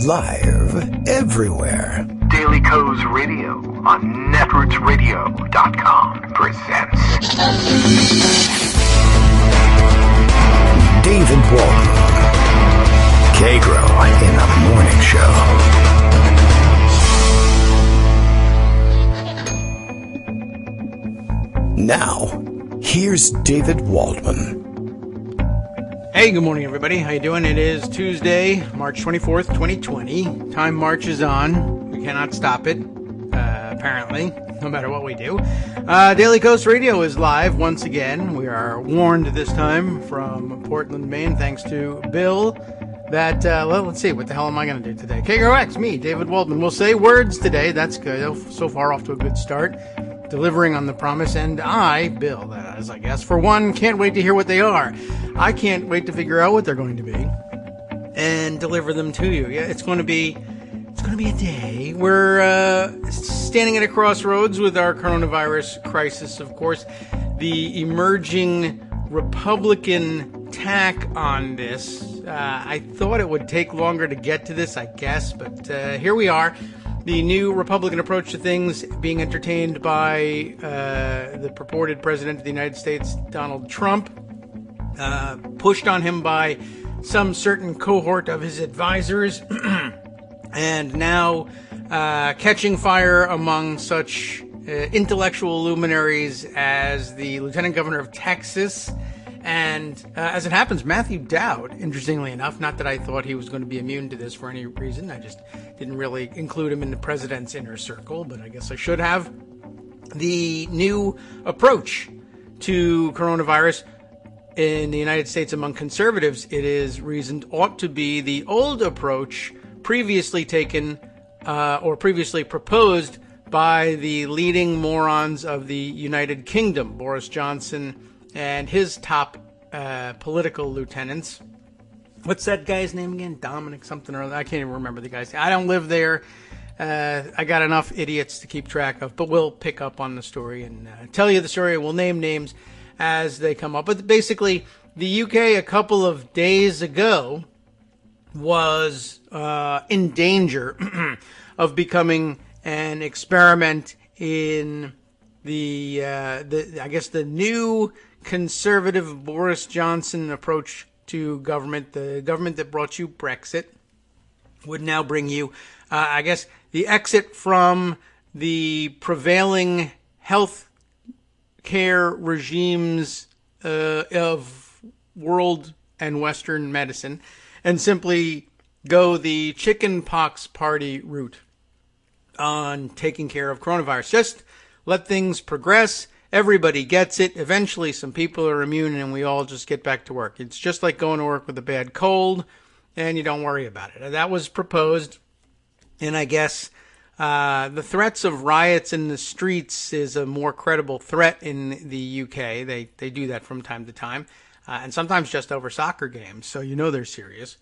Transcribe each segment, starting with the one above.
live everywhere. Daily Co's Radio on netrootsradio.com presents David Walton, Kagro in the Morning Show. Now, here's David Waldman. Hey, good morning, everybody. How you doing? It is Tuesday, March 24th, 2020. Time marches on. We cannot stop it, apparently, no matter what we do. Daily Coast Radio is live once again. We are warned this time from Portland, Maine, thanks to Bill, that, let's see, what the hell am I going to do today? KGRX, me, David Waldman. We'll say words today. That's good. So far, off to a good start. Delivering on the promise, and I, Bill, that is, I guess, for one, can't wait to hear what they are. I can't wait to figure out what they're going to be and deliver them to you. Yeah, it's going to be a day. We're standing at a crossroads with our coronavirus crisis, of course. The emerging Republican tack on this. I thought it would take longer to get to this, I guess, but here we are. The new Republican approach to things being entertained by the purported president of the United States, Donald Trump, pushed on him by some certain cohort of his advisors, and now catching fire among such intellectual luminaries as the Lieutenant Governor of Texas. And as it happens, Matthew Dowd, interestingly enough, not that I thought he was going to be immune to this for any reason. I just didn't really include him in the president's inner circle, but I guess I should have. The new approach to coronavirus in the United States among conservatives, it is reasoned, ought to be the old approach previously taken or previously proposed by the leading morons of the United Kingdom, Boris Johnson and his top political lieutenants. What's that guy's name again? Dominic something or other. I can't even remember the guy's name. I don't live there. I got enough idiots to keep track of, but we'll pick up on the story and tell you the story. We'll name names as they come up. But basically, the UK a couple of days ago was in danger of becoming an experiment in the new conservative Boris Johnson approach to government. The government that brought you Brexit would now bring you, the exit from the prevailing health care regimes of world and Western medicine, and simply go the chicken pox party route on taking care of coronavirus. Just let things progress. Everybody gets it. Eventually, some people are immune, and we all just get back to work. It's just like going to work with a bad cold, and you don't worry about it. And that was proposed, and I guess the threats of riots in the streets is a more credible threat in the UK. They do that from time to time, and sometimes just over soccer games, so you know they're serious.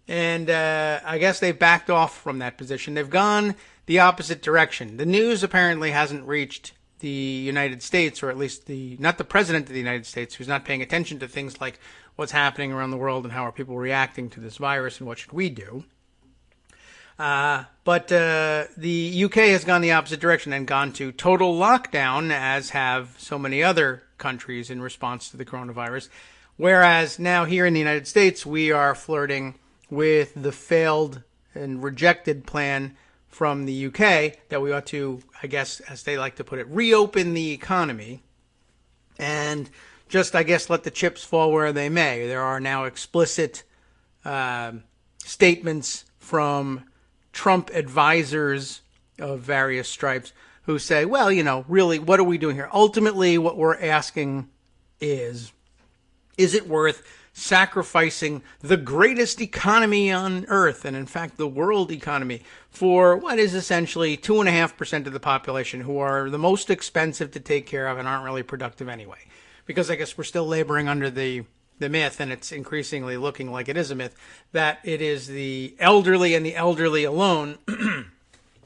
And I guess they've backed off from that position. They've gone the opposite direction. The news apparently hasn't reached the United States, or at least not the president of the United States, who's not paying attention to things like what's happening around the world and how are people reacting to this virus and what should we do. But the UK has gone the opposite direction and gone to total lockdown, as have so many other countries in response to the coronavirus. Whereas now here in the United States, we are flirting with the failed and rejected plan from the UK that we ought to, I guess, as they like to put it, reopen the economy and just, I guess, let the chips fall where they may. There are now explicit statements from Trump advisors of various stripes who say, well, really, what are we doing here? Ultimately, what we're asking is it worth sacrificing the greatest economy on earth, and in fact the world economy, for what is essentially 2.5% of the population, who are the most expensive to take care of and aren't really productive anyway? Because I guess we're still laboring under the myth, and it's increasingly looking like it is a myth, that it is the elderly and the elderly alone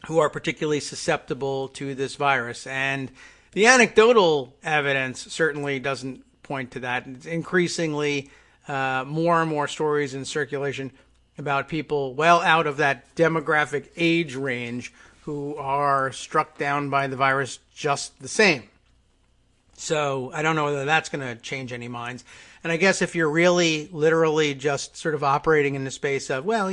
who are particularly susceptible to this virus. And the anecdotal evidence certainly doesn't point to that. It's increasingly more and more stories in circulation about people well out of that demographic age range who are struck down by the virus just the same. So I don't know whether that's going to change any minds. And I guess if you're really literally just sort of operating in the space of, well,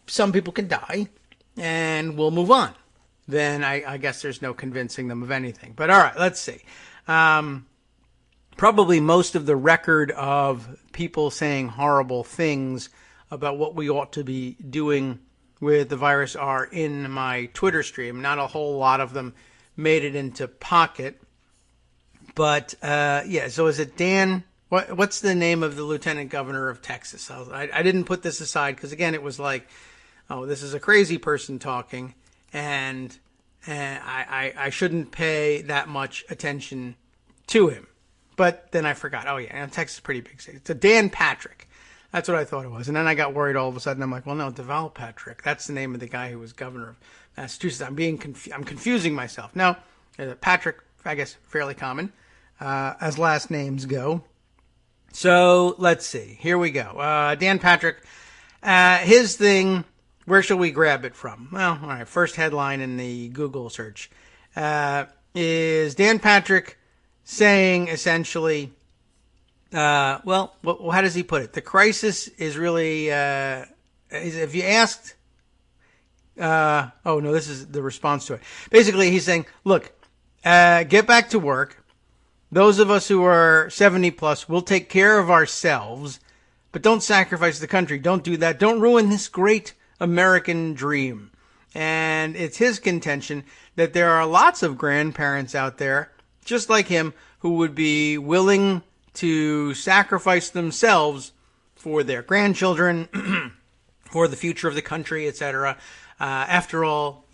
some people can die and we'll move on, then I guess there's no convincing them of anything. But all right, let's see. Probably most of the record of people saying horrible things about what we ought to be doing with the virus are in my Twitter stream. Not a whole lot of them made it into Pocket. But, so is it Dan? What's the name of the lieutenant governor of Texas? I didn't put this aside because, again, it was like, oh, this is a crazy person talking, and I shouldn't pay that much attention to him. But then I forgot. Oh, yeah, Texas is a pretty big state. It's a Dan Patrick. That's what I thought it was. And then I got worried all of a sudden. I'm like, well, no, Deval Patrick. That's the name of the guy who was governor of Massachusetts. I'm confusing myself. No, Patrick, I guess, fairly common as last names go. So let's see. Here we go. Dan Patrick, his thing, where shall we grab it from? Well, all right, first headline in the Google search is Dan Patrick saying essentially, how does he put it? The crisis is really, if you asked, this is the response to it. Basically, he's saying, look, get back to work. Those of us who are 70 plus will take care of ourselves, but don't sacrifice the country. Don't do that. Don't ruin this great American dream. And it's his contention that there are lots of grandparents out there, just like him, who would be willing to sacrifice themselves for their grandchildren, for the future of the country, etc. After all,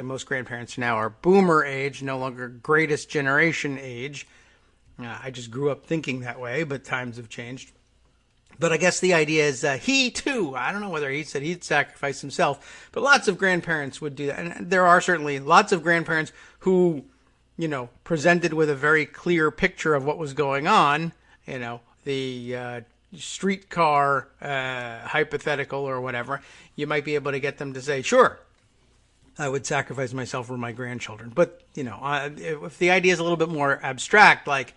most grandparents now are boomer age, no longer greatest generation age. I just grew up thinking that way, but times have changed. But I guess the idea is he, too, I don't know whether he said he'd sacrifice himself, but lots of grandparents would do that. And there are certainly lots of grandparents who, presented with a very clear picture of what was going on, the streetcar hypothetical or whatever, you might be able to get them to say, sure, I would sacrifice myself for my grandchildren. But, if the idea is a little bit more abstract, like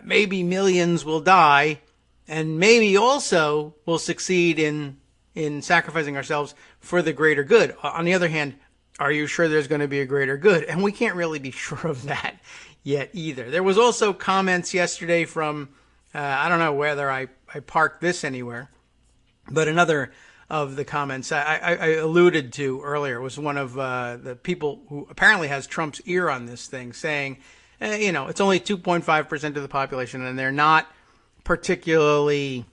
maybe millions will die and maybe also will succeed in sacrificing ourselves for the greater good. On the other hand, are you sure there's going to be a greater good? And we can't really be sure of that yet either. There was also comments yesterday from, I don't know whether I parked this anywhere, but another of the comments I alluded to earlier was one of the people who apparently has Trump's ear on this thing saying, it's only 2.5% of the population and they're not particularly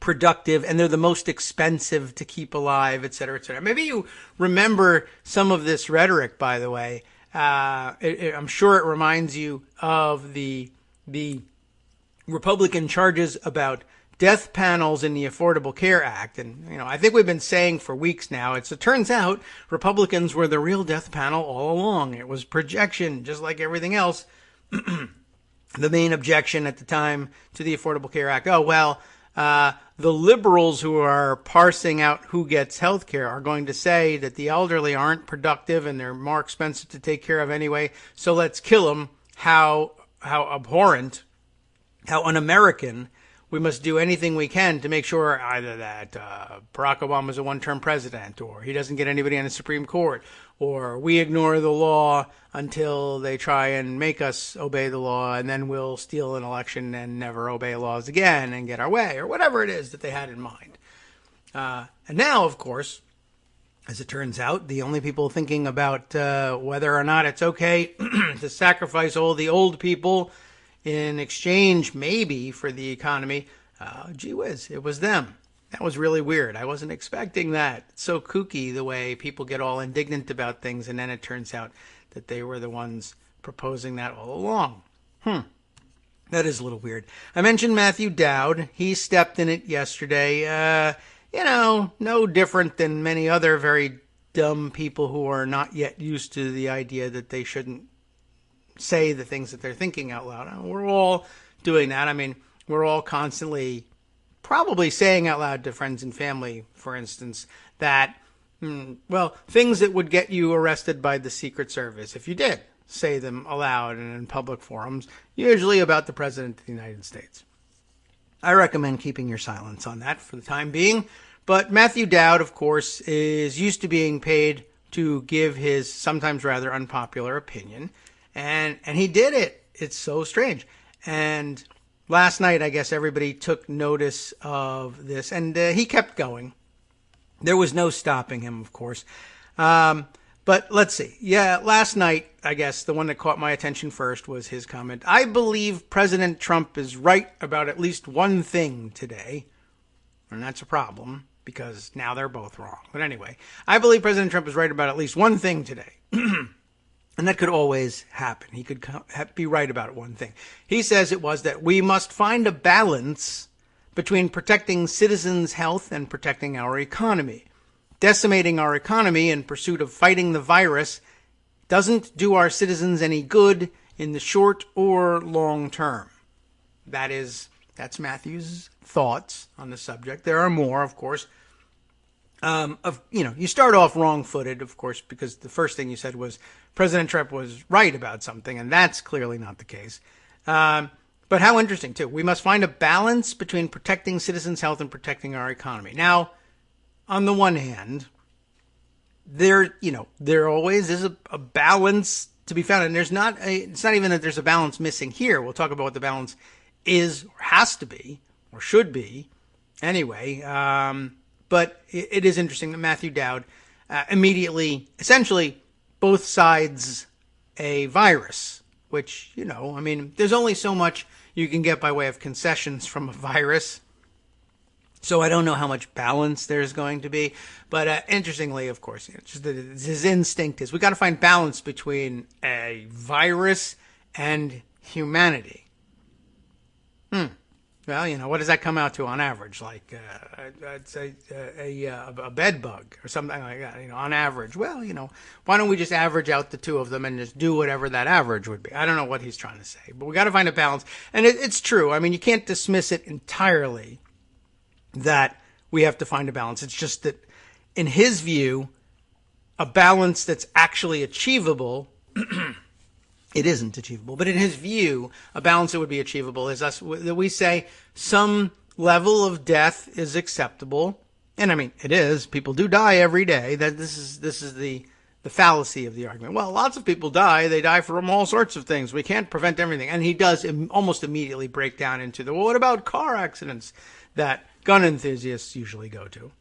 productive and they're the most expensive to keep alive, et cetera, et cetera. Maybe you remember some of this rhetoric, by the way. I'm sure it reminds you of the Republican charges about death panels in the Affordable Care Act. And, I think we've been saying for weeks now, it turns out Republicans were the real death panel all along. It was projection, just like everything else. The main objection at the time to the Affordable Care Act, the liberals who are parsing out who gets health care are going to say that the elderly aren't productive and they're more expensive to take care of anyway, so let's kill them. How abhorrent, how un-American. We must do anything we can to make sure either that Barack Obama is a one-term president, or he doesn't get anybody on the Supreme Court, or we ignore the law until they try and make us obey the law, and then we'll steal an election and never obey laws again and get our way, or whatever it is that they had in mind. And now, of course, as it turns out, the only people thinking about whether or not it's okay to sacrifice all the old people in exchange, maybe, for the economy, gee whiz, it was them. That was really weird. I wasn't expecting that. It's so kooky the way people get all indignant about things, and then it turns out that they were the ones proposing that all along. That is a little weird. I mentioned Matthew Dowd. He stepped in it yesterday. No different than many other very dumb people who are not yet used to the idea that they shouldn't say the things that they're thinking out loud. We're all doing that. I mean, we're all constantly probably saying out loud to friends and family, for instance, that, well, things that would get you arrested by the Secret Service, if you did say them aloud and in public forums, usually about the President of the United States. I recommend keeping your silence on that for the time being. But Matthew Dowd, of course, is used to being paid to give his sometimes rather unpopular opinion. And he did it. It's so strange. And last night, I guess everybody took notice of this. And he kept going. There was no stopping him, of course. But let's see. Yeah, last night, I guess, the one that caught my attention first was his comment. I believe President Trump is right about at least one thing today. And that's a problem, because now they're both wrong. But anyway, I believe President Trump is right about at least one thing today. And that could always happen. He could be right about one thing. He says it was that we must find a balance between protecting citizens' health and protecting our economy. Decimating our economy in pursuit of fighting the virus doesn't do our citizens any good in the short or long term. That's Matthew's thoughts on the subject. There are more, of course. You start off wrong-footed, of course, because the first thing you said was President Trump was right about something, and that's clearly not the case. But how interesting, too. We must find a balance between protecting citizens' health and protecting our economy. Now, on the one hand, there always is a balance to be found, and it's not even that there's a balance missing here. We'll talk about what the balance is, or has to be, or should be, anyway. But it is interesting that Matthew Dowd immediately, essentially, both sides a virus, which, there's only so much you can get by way of concessions from a virus. So I don't know how much balance there's going to be. But interestingly, of course, just his instinct is we got to find balance between a virus and humanity. Well, what does that come out to on average? Like, I'd say a bed bug or something like that, on average. Well, why don't we just average out the two of them and just do whatever that average would be? I don't know what he's trying to say, but we got to find a balance. And it's true. You can't dismiss it entirely that we have to find a balance. It's just that in his view, a balance that's actually achievable it isn't achievable. But in his view, a balance that would be achievable is that we say some level of death is acceptable. And it is. People do die every day. This is the fallacy of the argument. Well, lots of people die. They die from all sorts of things. We can't prevent everything. And he does almost immediately break down into what about car accidents that gun enthusiasts usually go to?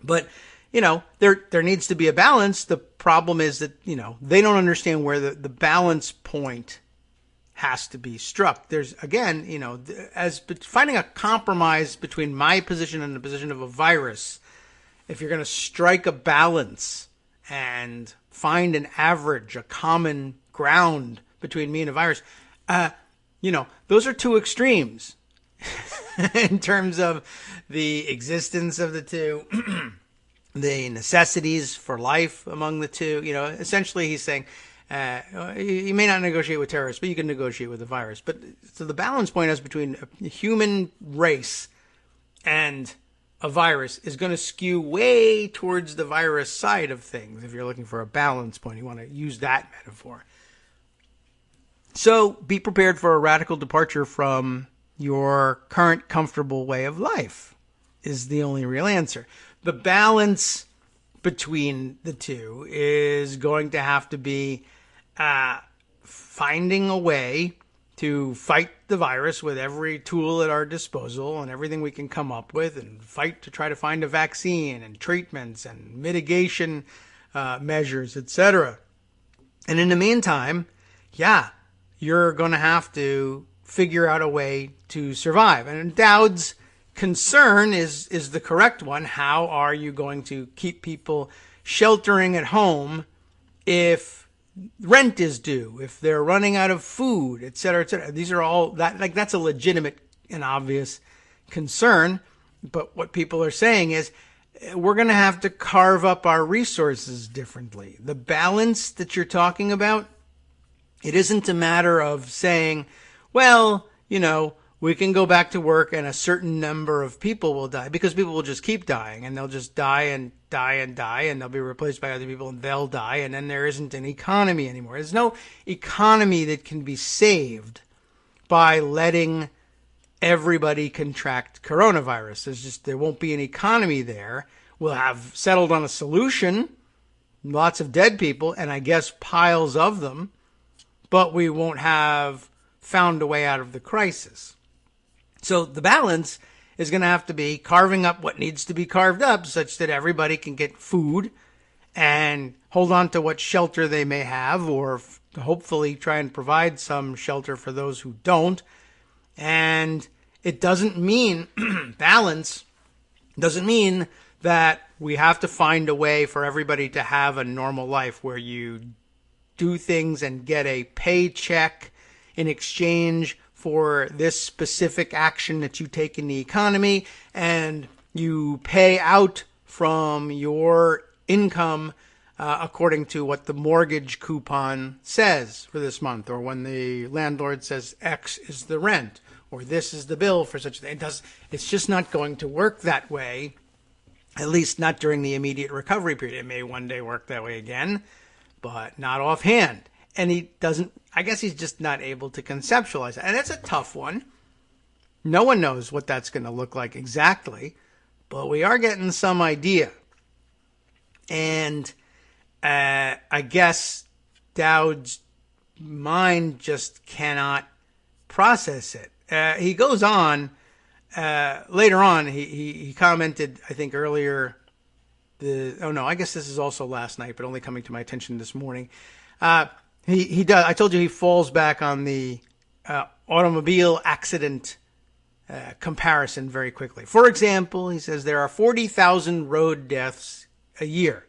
But there needs to be a balance. The problem is that, they don't understand where the balance point has to be struck. There's, again, as finding a compromise between my position and the position of a virus. If you're going to strike a balance and find an average, a common ground between me and a virus, those are two extremes in terms of the existence of the two. The necessities for life among the two. Essentially he's saying you may not negotiate with terrorists, but you can negotiate with the virus. But so the balance point is between a human race and a virus is going to skew way towards the virus side of things. If you're looking for a balance point, you want to use that metaphor. So be prepared for a radical departure from your current comfortable way of life is the only real answer. The balance between the two is going to have to be finding a way to fight the virus with every tool at our disposal and everything we can come up with, and fight to try to find a vaccine and treatments and mitigation measures, etc. And in the meantime, you're going to have to figure out a way to survive. And Dowd's concern is the correct one. How are you going to keep people sheltering at home if rent is due, if they're running out of food, et cetera, et cetera? These are all that's a legitimate and obvious concern. But what people are saying is we're going to have to carve up our resources differently. The balance that you're talking about, it isn't a matter of saying, well, we can go back to work and a certain number of people will die, because people will just keep dying, and they'll just die and die and die, and they'll be replaced by other people, and they'll die, and then there isn't an economy anymore. There's no economy that can be saved by letting everybody contract coronavirus. There won't be an economy there. We'll have settled on a solution, lots of dead people, and I guess piles of them, but we won't have found a way out of the crisis. So the balance is going to have to be carving up what needs to be carved up such that everybody can get food and hold on to what shelter they may have, or hopefully try and provide some shelter for those who don't. And it doesn't mean balance doesn't mean that we have to find a way for everybody to have a normal life where you do things and get a paycheck in exchange for this specific action that you take in the economy, and you pay out from your income according to what the mortgage coupon says for this month, or when the landlord says X is the rent, or this is the bill for such a thing. It's just not going to work that way, at least not during the immediate recovery period. It may one day work that way again, but not offhand. And I guess he's just not able to conceptualize it. And it's a tough one. No one knows what that's going to look like exactly, but we are getting some idea. And I guess Dowd's mind just cannot process it. He goes on, later on, he commented, I think earlier, I guess this is also last night, but only coming to my attention this morning. He does. I told you he falls back on the automobile accident comparison very quickly. For example, he says there are 40,000 road deaths a year.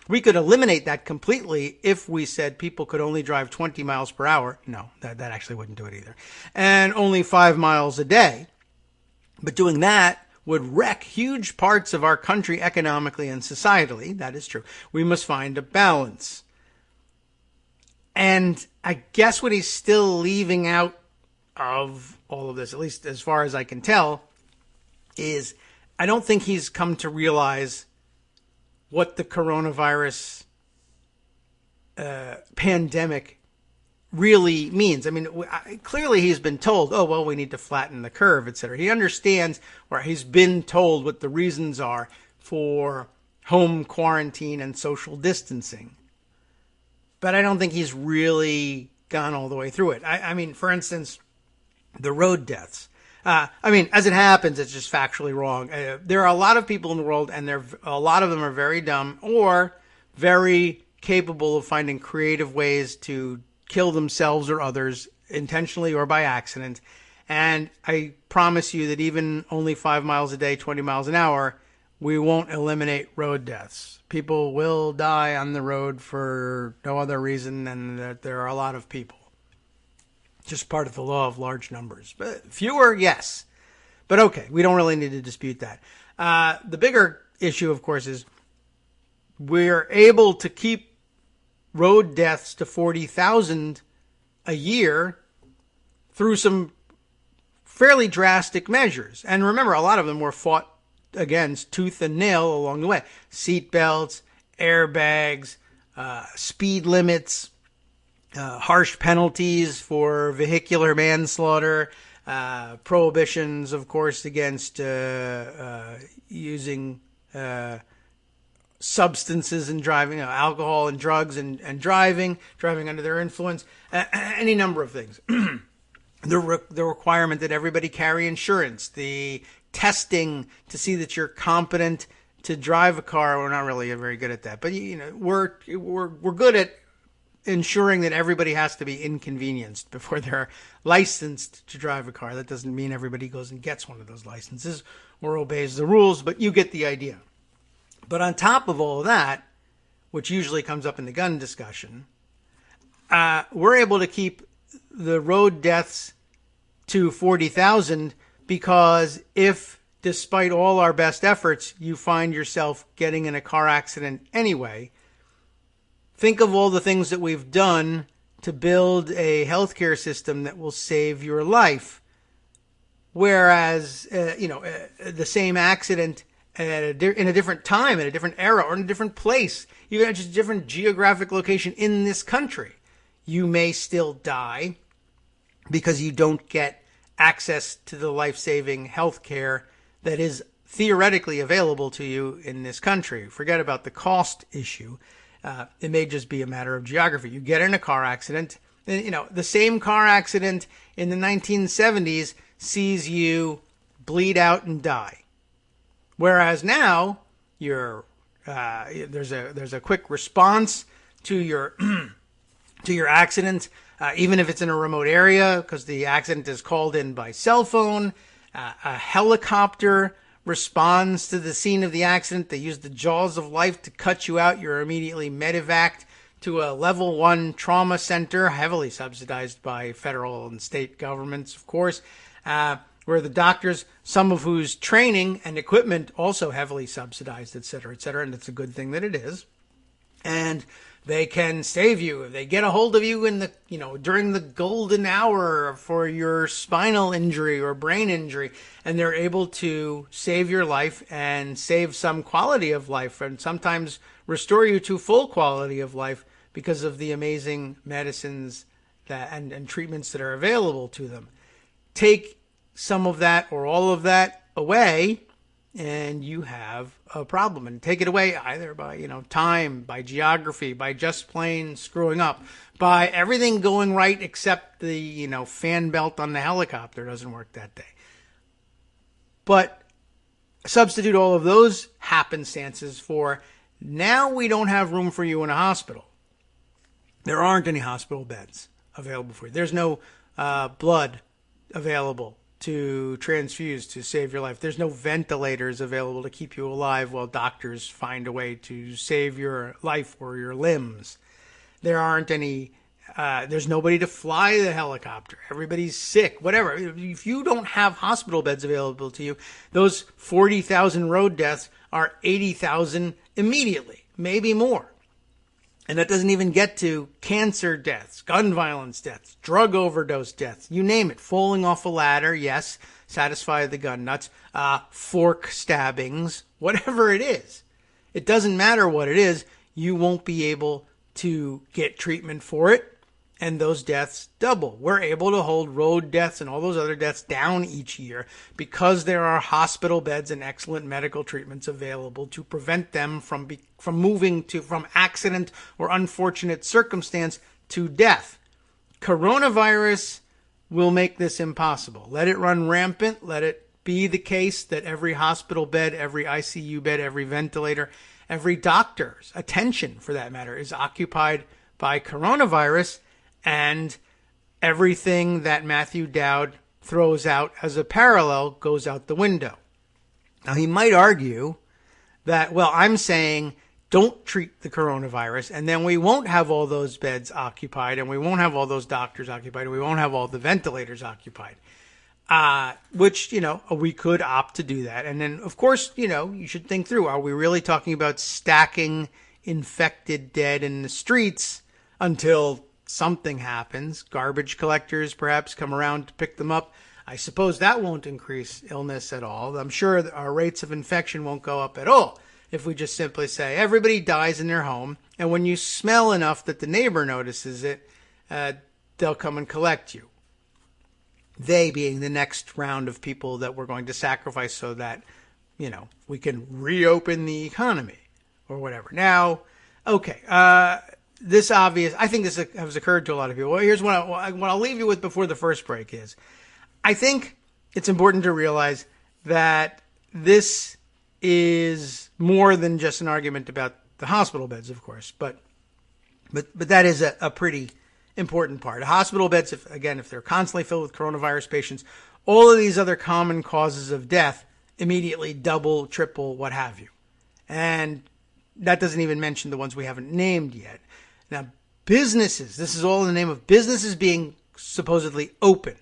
We could eliminate that completely if we said people could only drive 20 miles per hour. No, that actually wouldn't do it either. And only 5 miles a day. But doing that would wreck huge parts of our country economically and societally. That is true. We must find a balance. And I guess what he's still leaving out of all of this, at least as far as I can tell, is I don't think he's come to realize what the coronavirus pandemic really means. I mean, clearly he's been told, oh, well, we need to flatten the curve, etc. He understands, or he's been told what the reasons are for home quarantine and social distancing. But I don't think he's really gone all the way through it. I mean, for instance, the road deaths. As it happens, it's just factually wrong. There are a lot of people in the world, and a lot of them are very dumb or very capable of finding creative ways to kill themselves or others, intentionally or by accident. And I promise you that even only 5 miles a day, 20 miles an hour, we won't eliminate road deaths. People will die on the road for no other reason than that there are a lot of people. Just part of the law of large numbers. But fewer, yes. But okay, we don't really need to dispute that. The bigger issue, of course, is we're able to keep road deaths to 40,000 a year through some fairly drastic measures. And remember, a lot of them were fought against tooth and nail along the way. Seat belts, airbags, speed limits, harsh penalties for vehicular manslaughter, prohibitions, of course, against using substances in driving, alcohol and drugs and driving under their influence, any number of things. The requirement that everybody carry insurance, the testing to see that you're competent to drive a car. We're not really very good at that, but we're good at ensuring that everybody has to be inconvenienced before they're licensed to drive a car. That doesn't mean everybody goes and gets one of those licenses or obeys the rules, but you get the idea. But on top of all of that, which usually comes up in the gun discussion, we're able to keep the road deaths to 40,000 because if, despite all our best efforts, you find yourself getting in a car accident anyway, think of all the things that we've done to build a healthcare system that will save your life. Whereas, the same accident in a different time, in a different era, or in a different place, even at just a different geographic location in this country, you may still die because you don't get access to the life-saving health care that is theoretically available to you in this country. Forget about the cost issue. It may just be a matter of geography. You get in a car accident, and, the same car accident in the 1970s sees you bleed out and die. Whereas now, there's a quick response to your to your accident, even if it's in a remote area, because the accident is called in by cell phone. A helicopter responds to the scene of the accident. They use the jaws of life to cut you out. You're immediately medevaced to a level 1 trauma center, heavily subsidized by federal and state governments, of course, where the doctors, some of whose training and equipment also heavily subsidized, et cetera, and it's a good thing that it is. And they can save you if they get a hold of you in the, during the golden hour for your spinal injury or brain injury, and they're able to save your life and save some quality of life, and sometimes restore you to full quality of life because of the amazing medicines that and treatments that are available to them. Take some of that or all of that away, and you have a problem. And take it away either by, time, by geography, by just plain screwing up, by everything going right except the, fan belt on the helicopter doesn't work that day. But substitute all of those happenstances for now we don't have room for you in a hospital. There aren't any hospital beds available for you. There's no blood available to transfuse to save your life. There's no ventilators available to keep you alive while doctors find a way to save your life or your limbs. There aren't any, there's nobody to fly the helicopter. Everybody's sick, whatever. If you don't have hospital beds available to you, those 40,000 road deaths are 80,000 immediately, maybe more. And that doesn't even get to cancer deaths, gun violence deaths, drug overdose deaths, you name it. Falling off a ladder, yes, satisfy the gun nuts, fork stabbings, whatever it is. It doesn't matter what it is, you won't be able to get treatment for it, and those deaths double. We're able to hold road deaths and all those other deaths down each year because there are hospital beds and excellent medical treatments available to prevent them from moving from accident or unfortunate circumstance to death. Coronavirus will make this impossible. Let it run rampant. Let it be the case that every hospital bed, every ICU bed, every ventilator, every doctor's attention, for that matter, is occupied by coronavirus, and everything that Matthew Dowd throws out as a parallel goes out the window. Now, he might argue that, well, I'm saying don't treat the coronavirus, and then we won't have all those beds occupied, and we won't have all those doctors occupied, and we won't have all the ventilators occupied. Which, we could opt to do that. And then, of course, you should think through, are we really talking about stacking infected dead in the streets until something happens? Garbage collectors perhaps come around to pick them up. I suppose that won't increase illness at all. I'm sure that our rates of infection won't go up at all if we just simply say everybody dies in their home, and when you smell enough that the neighbor notices it, they'll come and collect you. They being the next round of people that we're going to sacrifice so that, we can reopen the economy or whatever. Now, okay, this obvious, I think this has occurred to a lot of people. Well, here's what I'll leave you with before the first break is, I think it's important to realize that this is more than just an argument about the hospital beds, of course, but that is a pretty important part. Hospital beds, if they're constantly filled with coronavirus patients, all of these other common causes of death immediately double, triple, what have you. And that doesn't even mention the ones we haven't named yet. Now, businesses, this is all in the name of businesses being supposedly open.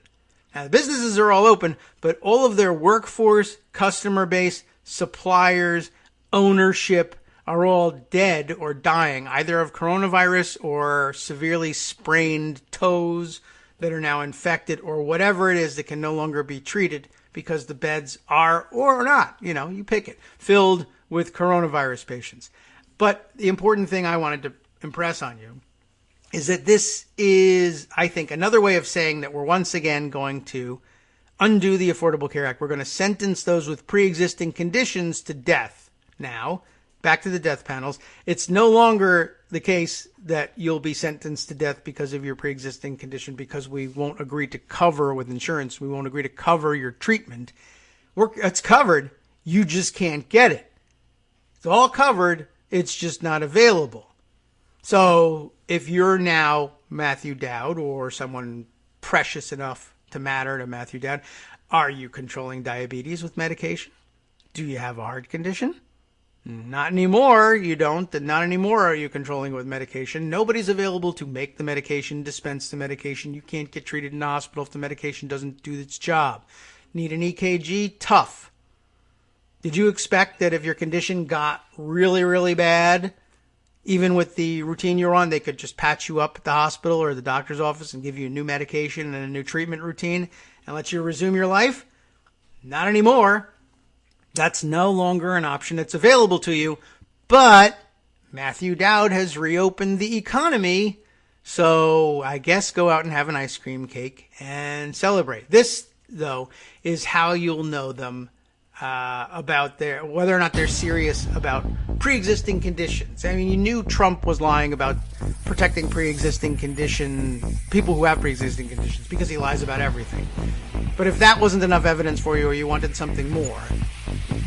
Now, the businesses are all open, but all of their workforce, customer base, suppliers, ownership are all dead or dying, either of coronavirus or severely sprained toes that are now infected, or whatever it is that can no longer be treated because the beds are, or not, you pick it, filled with coronavirus patients. But the important thing I wanted to impress on you is that this is, I think, another way of saying that we're once again going to undo the Affordable Care Act. We're going to sentence those with pre-existing conditions to death. Now, back to the death panels. It's no longer the case that you'll be sentenced to death because of your pre-existing condition because we won't agree to cover with insurance. We won't agree to cover your treatment. It's covered. You just can't get it. It's all covered. It's just not available. So if you're now Matthew Dowd or someone precious enough to matter to Matthew Dowd, are you controlling diabetes with medication? Do you have a heart condition? Not anymore. You don't. And not anymore are you controlling it with medication. Nobody's available to make the medication, dispense the medication. You can't get treated in the hospital if the medication doesn't do its job. Need an EKG? Tough. Did you expect that if your condition got really, really bad, even with the routine you're on, they could just patch you up at the hospital or the doctor's office and give you a new medication and a new treatment routine and let you resume your life? Not anymore. That's no longer an option that's available to you. But Matthew Dowd has reopened the economy, so I guess go out and have an ice cream cake and celebrate. This, though, is how you'll know them about whether or not they're serious about pre-existing conditions. I mean, you knew Trump was lying about protecting pre-existing people who have pre-existing conditions, because he lies about everything. But if that wasn't enough evidence for you, or you wanted something more,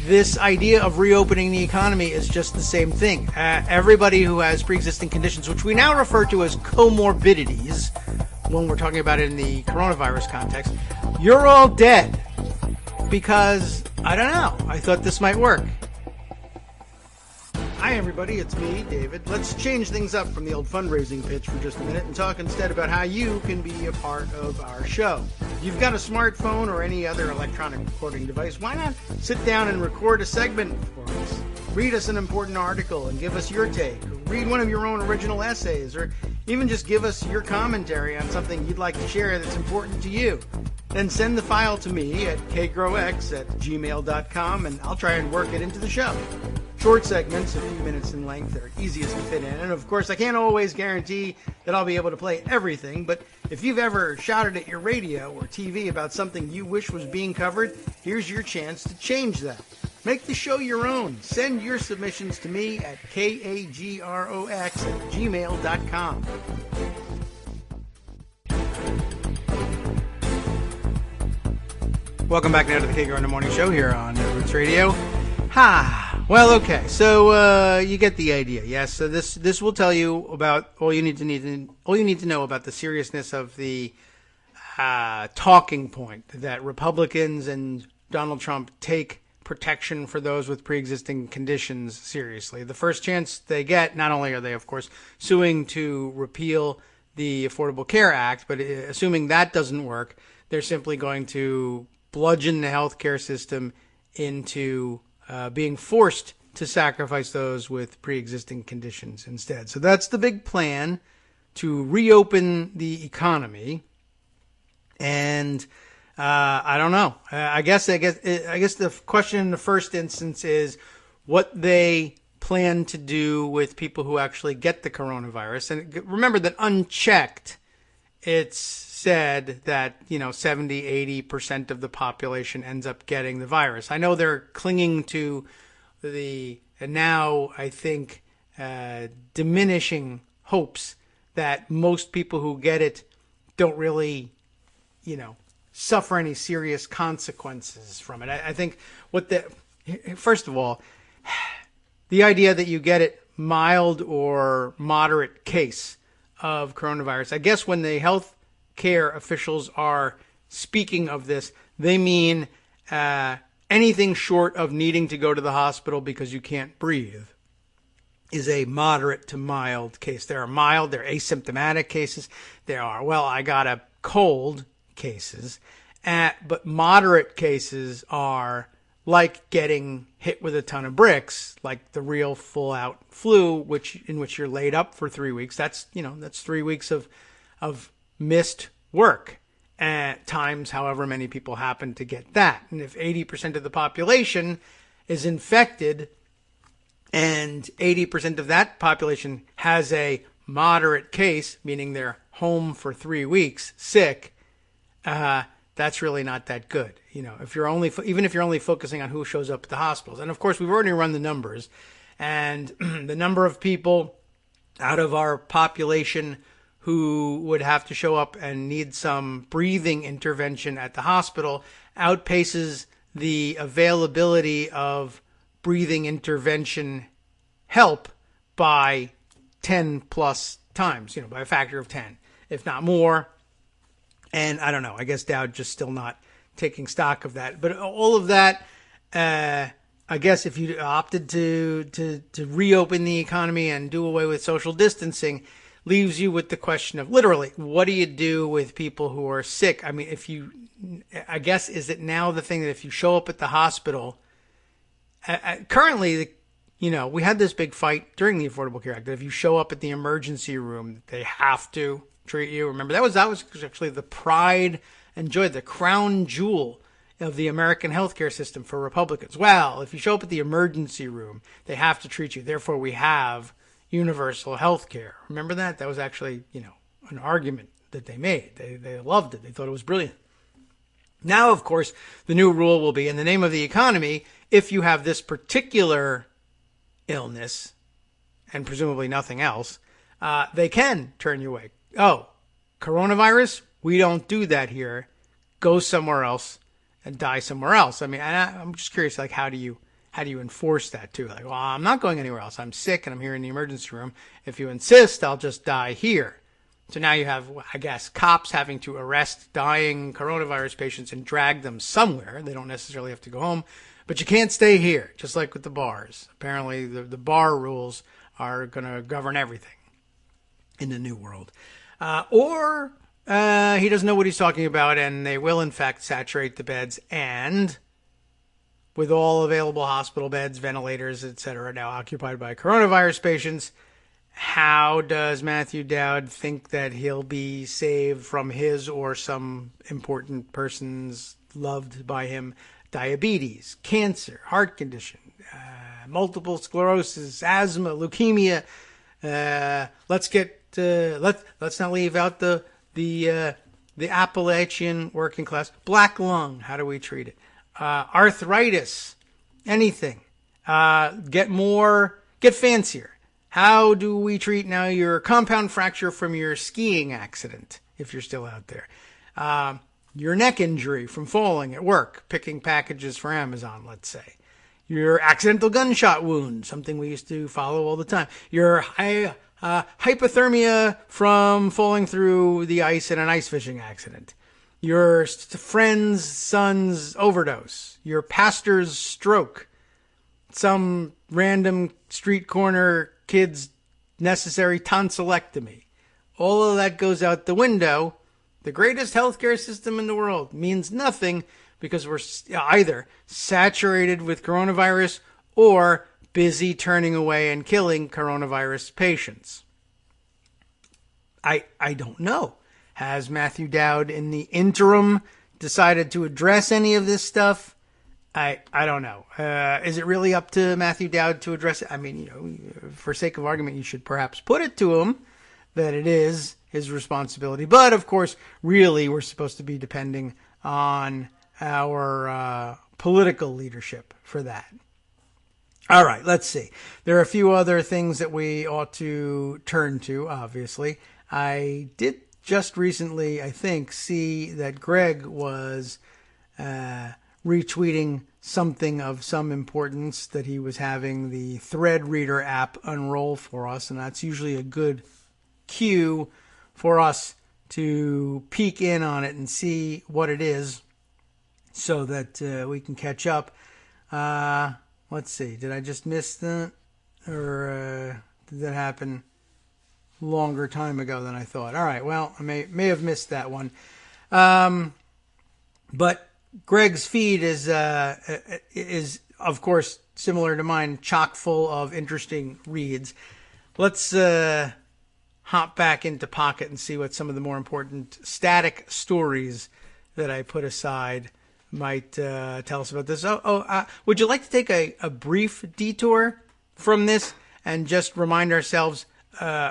this idea of reopening the economy is just the same thing. Everybody who has pre-existing conditions, which we now refer to as comorbidities when we're talking about it in the coronavirus context, you're all dead. Because, I don't know, I thought this might work. Hi everybody, it's me, David. Let's change things up from the old fundraising pitch for just a minute and talk instead about how you can be a part of our show. If you've got a smartphone or any other electronic recording device, why not sit down and record a segment for us? Read us an important article and give us your take. Or read one of your own original essays, or even just give us your commentary on something you'd like to share that's important to you. Then send the file to me at kagrox@gmail.com and I'll try and work it into the show. Short segments, a few minutes in length, are easiest to fit in. And of course, I can't always guarantee that I'll be able to play everything, but if you've ever shouted at your radio or TV about something you wish was being covered, here's your chance to change that. Make the show your own. Send your submissions to me at kagrox@gmail.com. Welcome back now to the Kagro in the Morning Show here on Roots Radio. Well, okay. So you get the idea. Yes. So this will tell you about all you need to know about the seriousness of the talking point that Republicans and Donald Trump take protection for those with pre-existing conditions seriously. The first chance they get, not only are they, of course, suing to repeal the Affordable Care Act, but assuming that doesn't work, they're simply going to bludgeon the healthcare system into being forced to sacrifice those with pre-existing conditions instead. So that's the big plan, to reopen the economy. And I don't know. I guess the question in the first instance is what they plan to do with people who actually get the coronavirus. And remember that unchecked, it's said that 70-80% of the population ends up getting the virus. I know they're clinging to the now, I think, diminishing hopes that most people who get it don't really suffer any serious consequences from it. I think first of all, the idea that you get it mild or moderate case of coronavirus, I guess when the health care officials are speaking of this, they mean anything short of needing to go to the hospital because you can't breathe is a moderate to mild case. There are mild, there are asymptomatic cases. There are, I got a cold cases. But moderate cases are like getting hit with a ton of bricks, like the real full-out flu, in which you're laid up for 3 weeks. That's 3 weeks of missed work. times however many people happen to get that. And if 80% of the population is infected and 80% of that population has a moderate case, meaning they're home for 3 weeks sick, that's really not that good. If you're even if you're only focusing on who shows up at the hospitals. And of course, we've already run the numbers, and the number of people out of our population who would have to show up and need some breathing intervention at the hospital outpaces the availability of breathing intervention help by 10 plus times, by a factor of 10, if not more. And I don't know, I guess Dowd just still not taking stock of that. But all of that, I guess if you opted to reopen the economy and do away with social distancing, leaves you with the question of literally, what do you do with people who are sick? I mean, I guess, is it now the thing that if you show up at the hospital, currently, we had this big fight during the Affordable Care Act that if you show up at the emergency room, they have to treat you. Remember, that was actually the pride and joy, the crown jewel of the American healthcare system for Republicans. Well, if you show up at the emergency room, they have to treat you. Therefore, we have universal health care. Remember that? That was actually, an argument that they made. They loved it. They thought it was brilliant. Now, of course, the new rule will be, in the name of the economy, if you have this particular illness, and presumably nothing else, they can turn you away. Oh, coronavirus? We don't do that here. Go somewhere else and die somewhere else. I mean, I'm just curious, how do you enforce that too? Well, I'm not going anywhere else. I'm sick and I'm here in the emergency room. If you insist, I'll just die here. So now you have, I guess, cops having to arrest dying coronavirus patients and drag them somewhere. They don't necessarily have to go home, but you can't stay here, just like with the bars. Apparently, the bar rules are going to govern everything in the new world. Or he doesn't know what he's talking about, and they will, in fact, saturate the beds. And with all available hospital beds, ventilators, etc., now occupied by coronavirus patients, how does Matthew Dowd think that he'll be saved from his or some important person's loved by him diabetes, cancer, heart condition, multiple sclerosis, asthma, leukemia? Let's not leave out the Appalachian working class. Black lung, how do we treat it? Arthritis, anything. Get fancier. How do we treat now your compound fracture from your skiing accident, if you're still out there? Your neck injury from falling at work, picking packages for Amazon, let's say. Your accidental gunshot wound, something we used to follow all the time. Your hypothermia from falling through the ice in an ice fishing accident. Your friend's son's overdose. Your pastor's stroke. Some random street corner kid's necessary tonsillectomy. All of that goes out the window. The greatest healthcare system in the world means nothing because we're either saturated with coronavirus or busy turning away and killing coronavirus patients. I don't know. Has Matthew Dowd in the interim decided to address any of this stuff? I don't know. Is it really up to Matthew Dowd to address it? I mean, for sake of argument, you should perhaps put it to him that it is his responsibility. But, of course, really, we're supposed to be depending on our political leadership for that. All right, let's see. There are a few other things that we ought to turn to, obviously. I did just recently, I think, see that Greg was retweeting something of some importance, that he was having the Thread Reader app unroll for us, and that's usually a good cue for us to peek in on it and see what it is so that we can catch up. Let's see, did I just miss that? Or did that happen longer time ago than I thought? All right, well, I may have missed that one. But Greg's feed is of course similar to mine, chock full of interesting reads. Let's hop back into Pocket and see what some of the more important static stories that I put aside might tell us about this. Would you like to take a brief detour from this and just remind ourselves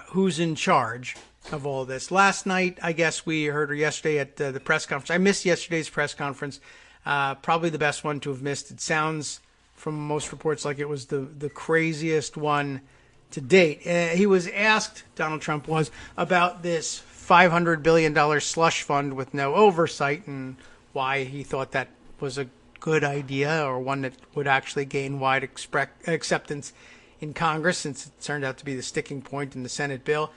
who's in charge of all this? Last night, I guess we heard, or yesterday at the press conference. I missed yesterday's press conference. Probably the best one to have missed. It sounds from most reports like it was the craziest one to date. He was asked, Donald Trump was, about this $500 billion slush fund with no oversight and why he thought that was a good idea or one that would actually gain wide acceptance in Congress, since it turned out to be the sticking point in the Senate bill.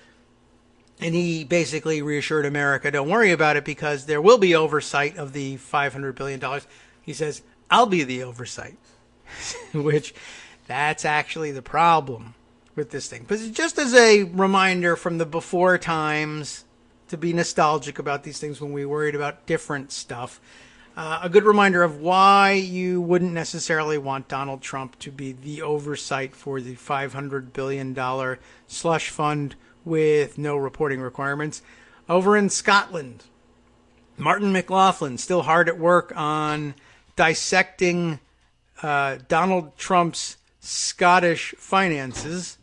And he basically reassured America, don't worry about it because there will be oversight of the $500 billion. He says, I'll be the oversight, which that's actually the problem with this thing. But just as a reminder from the before times to be nostalgic about these things when we worried about different stuff, a good reminder of why you wouldn't necessarily want Donald Trump to be the oversight for the $500 billion slush fund with no reporting requirements. Over in Scotland, Martin McLaughlin still hard at work on dissecting Donald Trump's Scottish finances.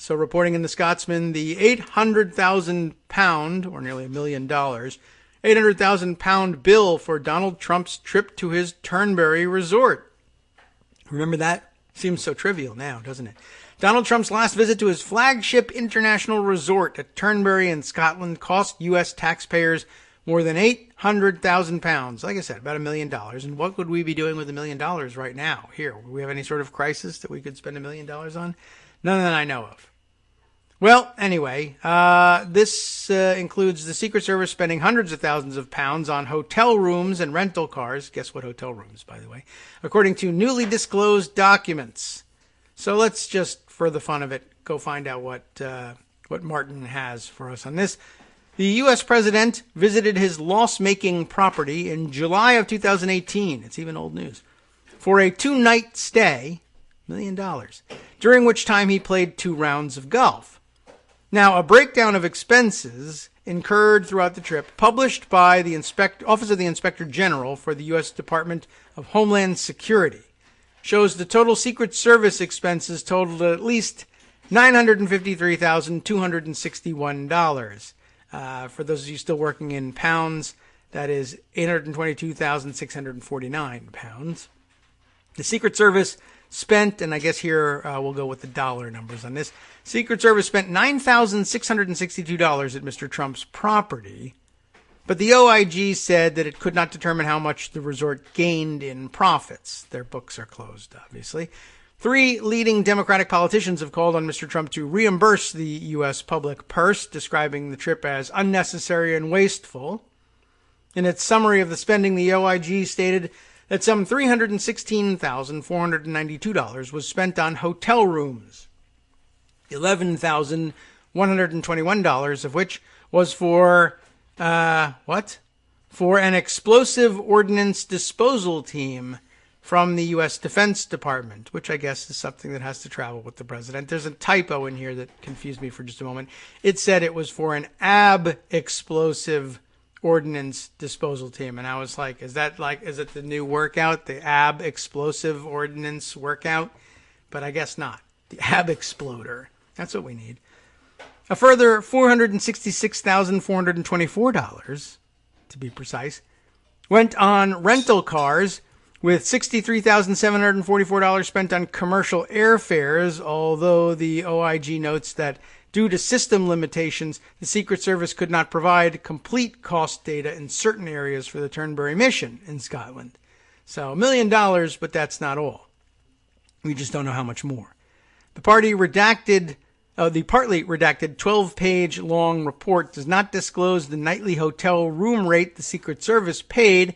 So reporting in the Scotsman, the £800,000, or nearly $1 million, £800,000 bill for Donald Trump's trip to his Turnberry resort. Remember that? Seems so trivial now, doesn't it? Donald Trump's last visit to his flagship international resort at Turnberry in Scotland cost U.S. taxpayers more than £800,000. Like I said, about $1 million. And what would we be doing with $1 million right now? Here, do we have any sort of crisis that we could spend $1 million on? None that I know of. Well, anyway, this includes the Secret Service spending hundreds of thousands of pounds on hotel rooms and rental cars. Guess what hotel rooms, by the way, according to newly disclosed documents. So let's just, for the fun of it, go find out what Martin has for us on this. The U.S. president visited his loss-making property in July of 2018. It's even old news. For a 2-night stay, $1 million, during which time he played 2 rounds of golf. Now, a breakdown of expenses incurred throughout the trip, published by the Office of the Inspector General for the U.S. Department of Homeland Security, shows the total Secret Service expenses totaled at least $953,261. For those of you still working in pounds, that is £822,649. The Secret Service spent, and I guess here we'll go with the dollar numbers on this. Secret Service spent $9,662 at Mr. Trump's property, but the OIG said that it could not determine how much the resort gained in profits. Their books are closed, obviously. 3 leading Democratic politicians have called on Mr. Trump to reimburse the U.S. public purse, describing the trip as unnecessary and wasteful. In its summary of the spending, the OIG stated that some $316,492 was spent on hotel rooms, $11,121 of which was for, for an explosive ordnance disposal team from the U.S. Defense Department, which I guess is something that has to travel with the president. There's a typo in here that confused me for just a moment. It said it was for an explosive ordnance disposal team. And I was like, is it the new workout, the explosive ordnance workout? But I guess not. The exploder. That's what we need. A further $466,424, to be precise, went on rental cars, with $63,744 spent on commercial airfares, although the OIG notes that due to system limitations, the Secret Service could not provide complete cost data in certain areas for the Turnberry mission in Scotland. So $1 million, but that's not all. We just don't know how much more. The partly redacted 12-page long report does not disclose the nightly hotel room rate the Secret Service paid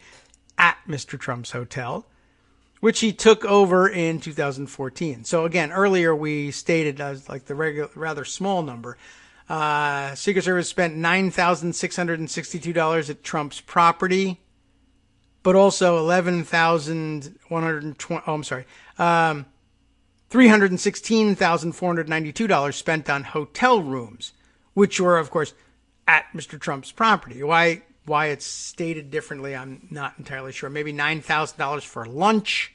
at Mr. Trump's hotel, which he took over in 2014. So again, earlier we stated as like the rather small number. Secret Service spent $9,662 at Trump's property, but also $316,492 spent on hotel rooms, which were, of course, at Mr. Trump's property. Why it's stated differently, I'm not entirely sure. Maybe $9,000 for lunch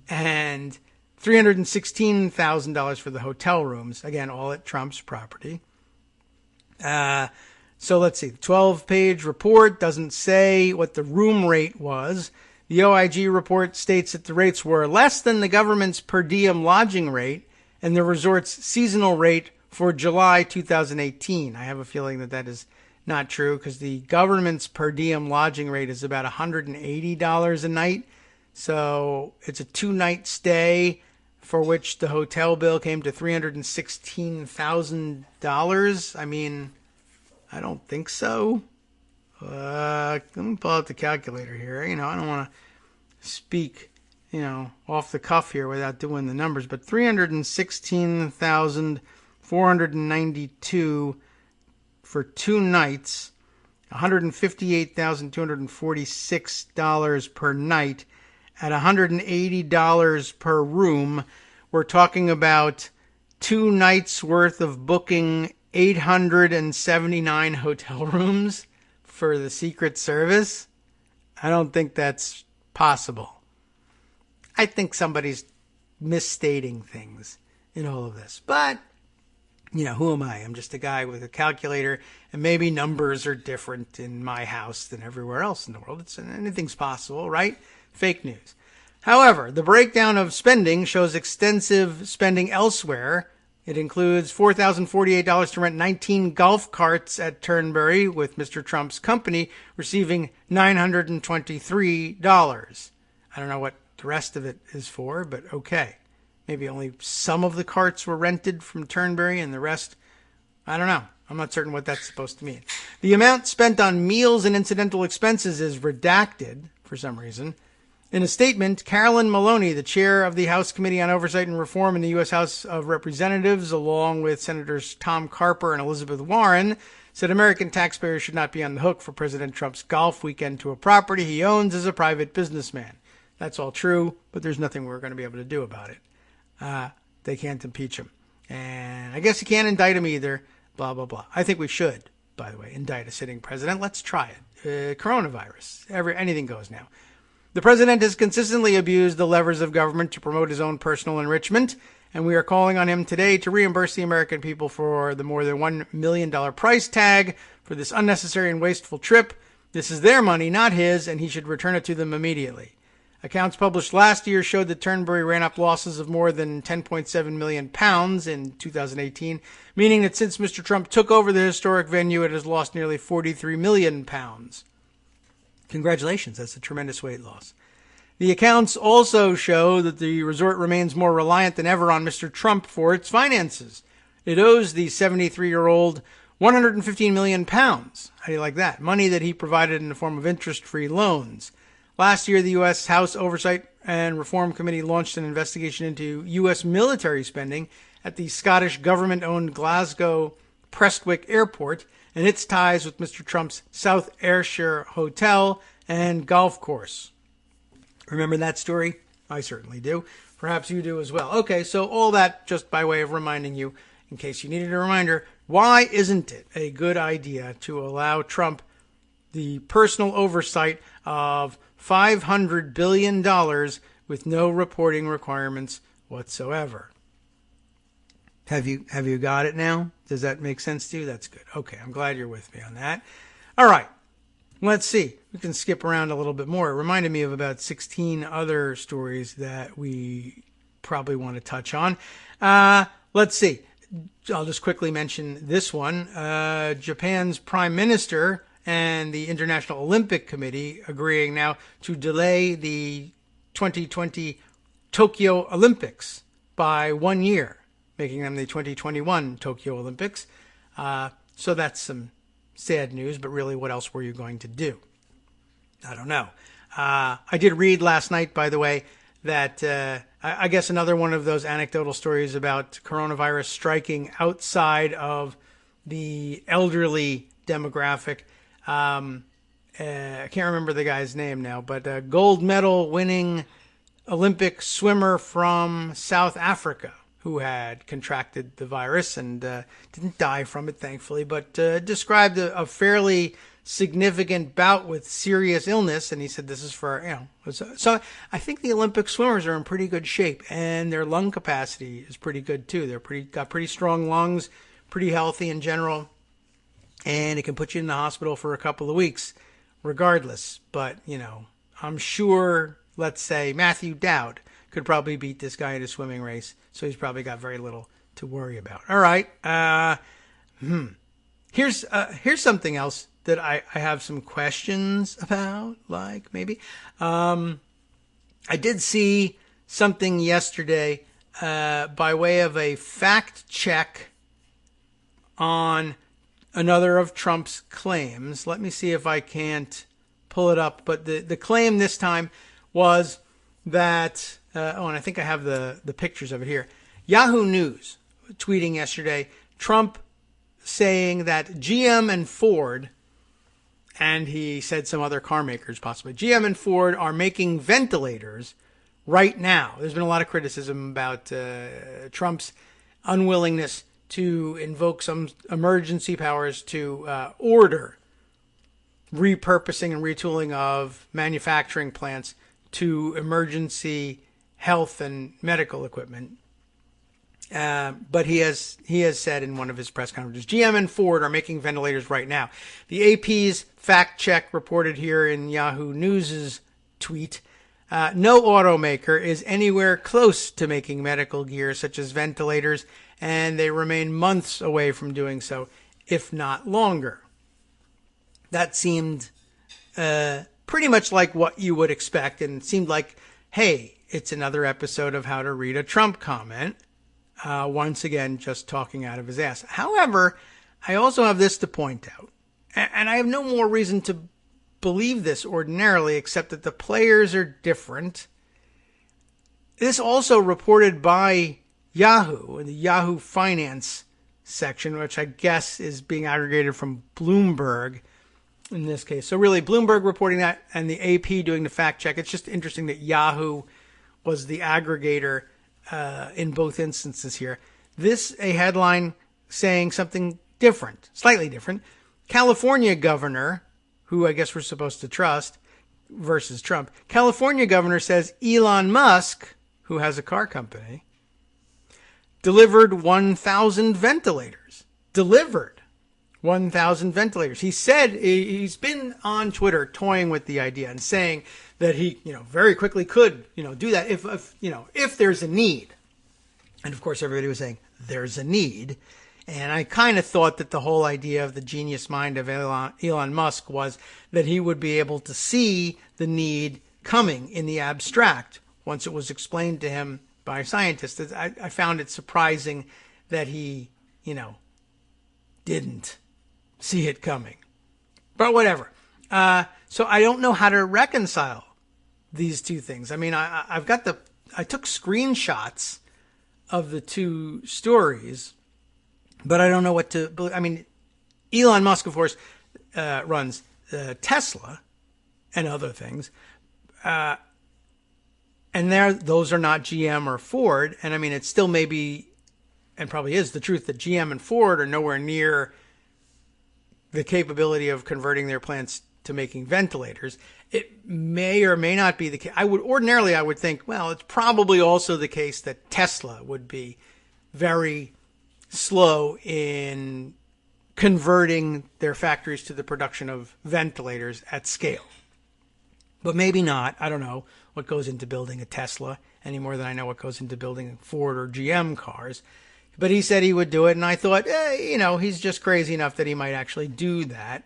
and $316,000 for the hotel rooms. Again, all at Trump's property. So let's see. The 12-page report doesn't say what the room rate was. The OIG report states that the rates were less than the government's per diem lodging rate and the resort's seasonal rate for July 2018. I have a feeling that that is not true because the government's per diem lodging rate is about $180 a night. So it's a 2-night stay for which the hotel bill came to $316,000. I mean, I don't think so. Let me pull out the calculator here. I don't want to speak, off the cuff here without doing the numbers, but $316,492 for 2 nights, $158,246 per night at $180 per room. We're talking about 2 nights worth of booking 879 hotel rooms for the Secret Service. I don't think that's possible. I think somebody's misstating things in all of this. But, who am I? I'm just a guy with a calculator, and maybe numbers are different in my house than everywhere else in the world. Anything's possible, right? Fake news. However, the breakdown of spending shows extensive spending elsewhere. It includes $4,048 to rent 19 golf carts at Turnberry, with Mr. Trump's company receiving $923. I don't know what the rest of it is for, but okay. Maybe only some of the carts were rented from Turnberry and the rest, I don't know. I'm not certain what that's supposed to mean. The amount spent on meals and incidental expenses is redacted for some reason. In a statement, Carolyn Maloney, the chair of the House Committee on Oversight and Reform in the U.S. House of Representatives, along with Senators Tom Carper and Elizabeth Warren, said American taxpayers should not be on the hook for President Trump's golf weekend to a property he owns as a private businessman. That's all true, but there's nothing we're going to be able to do about it. They can't impeach him. And I guess you can't indict him either, blah, blah, blah. I think we should, by the way, indict a sitting president. Let's try it. Coronavirus. Anything goes now. The president has consistently abused the levers of government to promote his own personal enrichment, and we are calling on him today to reimburse the American people for the more than $1 million price tag for this unnecessary and wasteful trip. This is their money, not his, and he should return it to them immediately. Accounts published last year showed that Turnberry ran up losses of more than £10.7 million in 2018, meaning that since Mr. Trump took over the historic venue, it has lost nearly £43 million. Congratulations, that's a tremendous weight loss. The accounts also show that the resort remains more reliant than ever on Mr. Trump for its finances. It owes the 73-year-old £115 million. How do you like that? Money that he provided in the form of interest-free loans. Last year, the U.S. House Oversight and Reform Committee launched an investigation into U.S. military spending at the Scottish government-owned Glasgow Prestwick Airport and its ties with Mr. Trump's South Ayrshire Hotel and golf course. Remember that story? I certainly do. Perhaps you do as well. Okay, so all that just by way of reminding you, in case you needed a reminder, why isn't it a good idea to allow Trump the personal oversight of $500 billion with no reporting requirements whatsoever? Have you got it now? Does that make sense to you? That's good. Okay, I'm glad you're with me on that. All right, let's see. We can skip around a little bit more. It reminded me of about 16 other stories that we probably want to touch on. Let's see. I'll just quickly mention this one. Japan's Prime Minister and the International Olympic Committee agreeing now to delay the 2020 Tokyo Olympics by 1 year, making them the 2021 Tokyo Olympics. So that's some sad news, but really what else were you going to do? I don't know. I did read last night, by the way, that I guess another one of those anecdotal stories about coronavirus striking outside of the elderly demographic. I can't remember the guy's name now, but a gold medal winning Olympic swimmer from South Africa who had contracted the virus and didn't die from it, thankfully, but described a fairly significant bout with serious illness. And he said this is for, so I think the Olympic swimmers are in pretty good shape, and their lung capacity is pretty good too. Got pretty strong lungs, pretty healthy in general, and it can put you in the hospital for a couple of weeks regardless. But, I'm sure, let's say, Matthew Dowd could probably beat this guy in a swimming race, so he's probably got very little to worry about. All right. Here's something else that I have some questions about, like maybe. I did see something yesterday by way of a fact check on another of Trump's claims. Let me see if I can't pull it up. But the claim this time was that, and I think I have the pictures of it here. Yahoo News tweeting yesterday, Trump saying that GM and Ford, and he said some other car makers possibly, GM and Ford are making ventilators right now. There's been a lot of criticism about Trump's unwillingness to invoke some emergency powers to order repurposing and retooling of manufacturing plants to emergency health and medical equipment. But he has said in one of his press conferences, GM and Ford are making ventilators right now. The AP's fact check reported here in Yahoo News's tweet, no automaker is anywhere close to making medical gear such as ventilators, and they remain months away from doing so, if not longer. That seemed pretty much like what you would expect, and it seemed like, hey, it's another episode of How to Read a Trump Comment. Once again, just talking out of his ass. However, I also have this to point out, and I have no more reason to believe this ordinarily, except that the players are different. This also reported by Yahoo, in the Yahoo Finance section, which I guess is being aggregated from Bloomberg in this case. So really, Bloomberg reporting that and the AP doing the fact check. It's just interesting that Yahoo was the aggregator in both instances here. A headline saying something different, slightly different. California governor, who I guess we're supposed to trust, versus Trump. California governor says Elon Musk, who has a car company, delivered 1,000 ventilators. Delivered 1,000 ventilators. He said he's been on Twitter toying with the idea and saying that he, very quickly could, do that if there's a need. And of course, everybody was saying there's a need. And I kind of thought that the whole idea of the genius mind of Elon Musk was that he would be able to see the need coming in the abstract once it was explained to him by scientists. I found it surprising that he, didn't see it coming. But whatever. So I don't know how to reconcile these two things. I mean, I took screenshots of the two stories, but I don't know what to believe. I mean, Elon Musk, of course, runs Tesla and other things. And those are not GM or Ford. And I mean, it still may be, and probably is the truth, that GM and Ford are nowhere near the capability of converting their plants to making ventilators. It may or may not be the case. I would think, well, it's probably also the case that Tesla would be very slow in converting their factories to the production of ventilators at scale. But maybe not. I don't know what goes into building a Tesla any more than I know what goes into building Ford or GM cars. But he said he would do it, and I thought, he's just crazy enough that he might actually do that.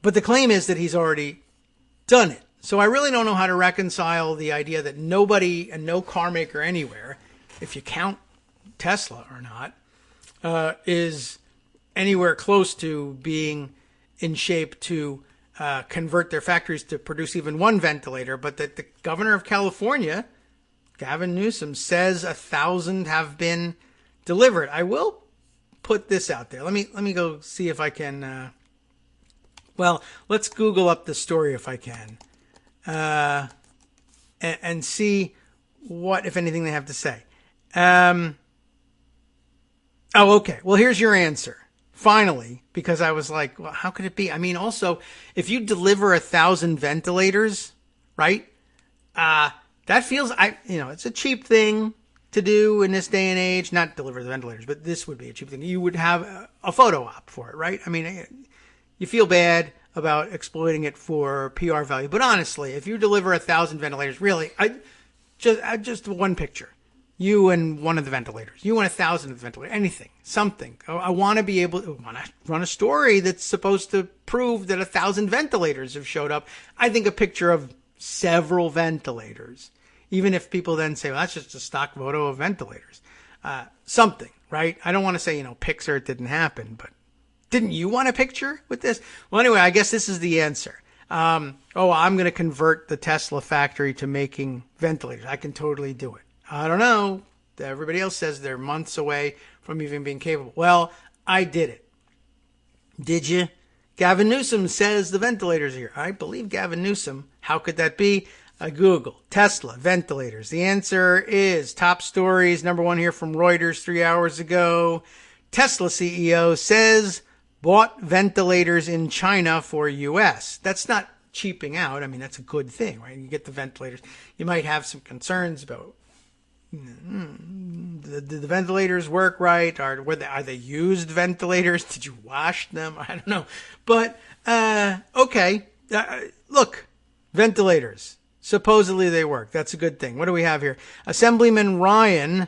But the claim is that he's already done it. So I really don't know how to reconcile the idea that nobody and no car maker anywhere, if you count Tesla or not, is anywhere close to being in shape to convert their factories to produce even one ventilator, but that the governor of California, Gavin Newsom, says 1,000 have been delivered. I will put this out there. Let me go see if I can. Let's Google up the story if I can, and see what, if anything, they have to say. Oh, okay. Well, here's your answer. Finally, because I was like, well, how could it be? I mean, also, if you deliver 1,000 ventilators, right? That feels, it's a cheap thing to do in this day and age. Not deliver the ventilators, but this would be a cheap thing. You would have a photo op for it, right? I mean, you feel bad about exploiting it for PR value. But honestly, if you deliver 1,000 ventilators, really, just one picture. You and one of the ventilators. You and 1,000 of the ventilators. Anything. Something. I want to be able to run a story that's supposed to prove that 1,000 ventilators have showed up. I think a picture of several ventilators. Even if people then say, well, that's just a stock photo of ventilators. Something, right? I don't want to say, picture it didn't happen, but didn't you want a picture with this? Well, anyway, I guess this is the answer. I'm going to convert the Tesla factory to making ventilators. I can totally do it. I don't know. Everybody else says they're months away from even being capable. Well, I did it. Did you? Gavin Newsom says the ventilators are here. I believe Gavin Newsom. How could that be? I Google Tesla ventilators. The answer is top stories. Number one here from Reuters 3 hours ago. Tesla CEO says bought ventilators in China for U.S. That's not cheaping out. I mean, that's a good thing, right? You get the ventilators. You might have some concerns about the ventilators work right? Are they used ventilators? Did you wash them? I don't know. But, okay. Look, ventilators. Supposedly they work. That's a good thing. What do we have here? Assemblyman Ryan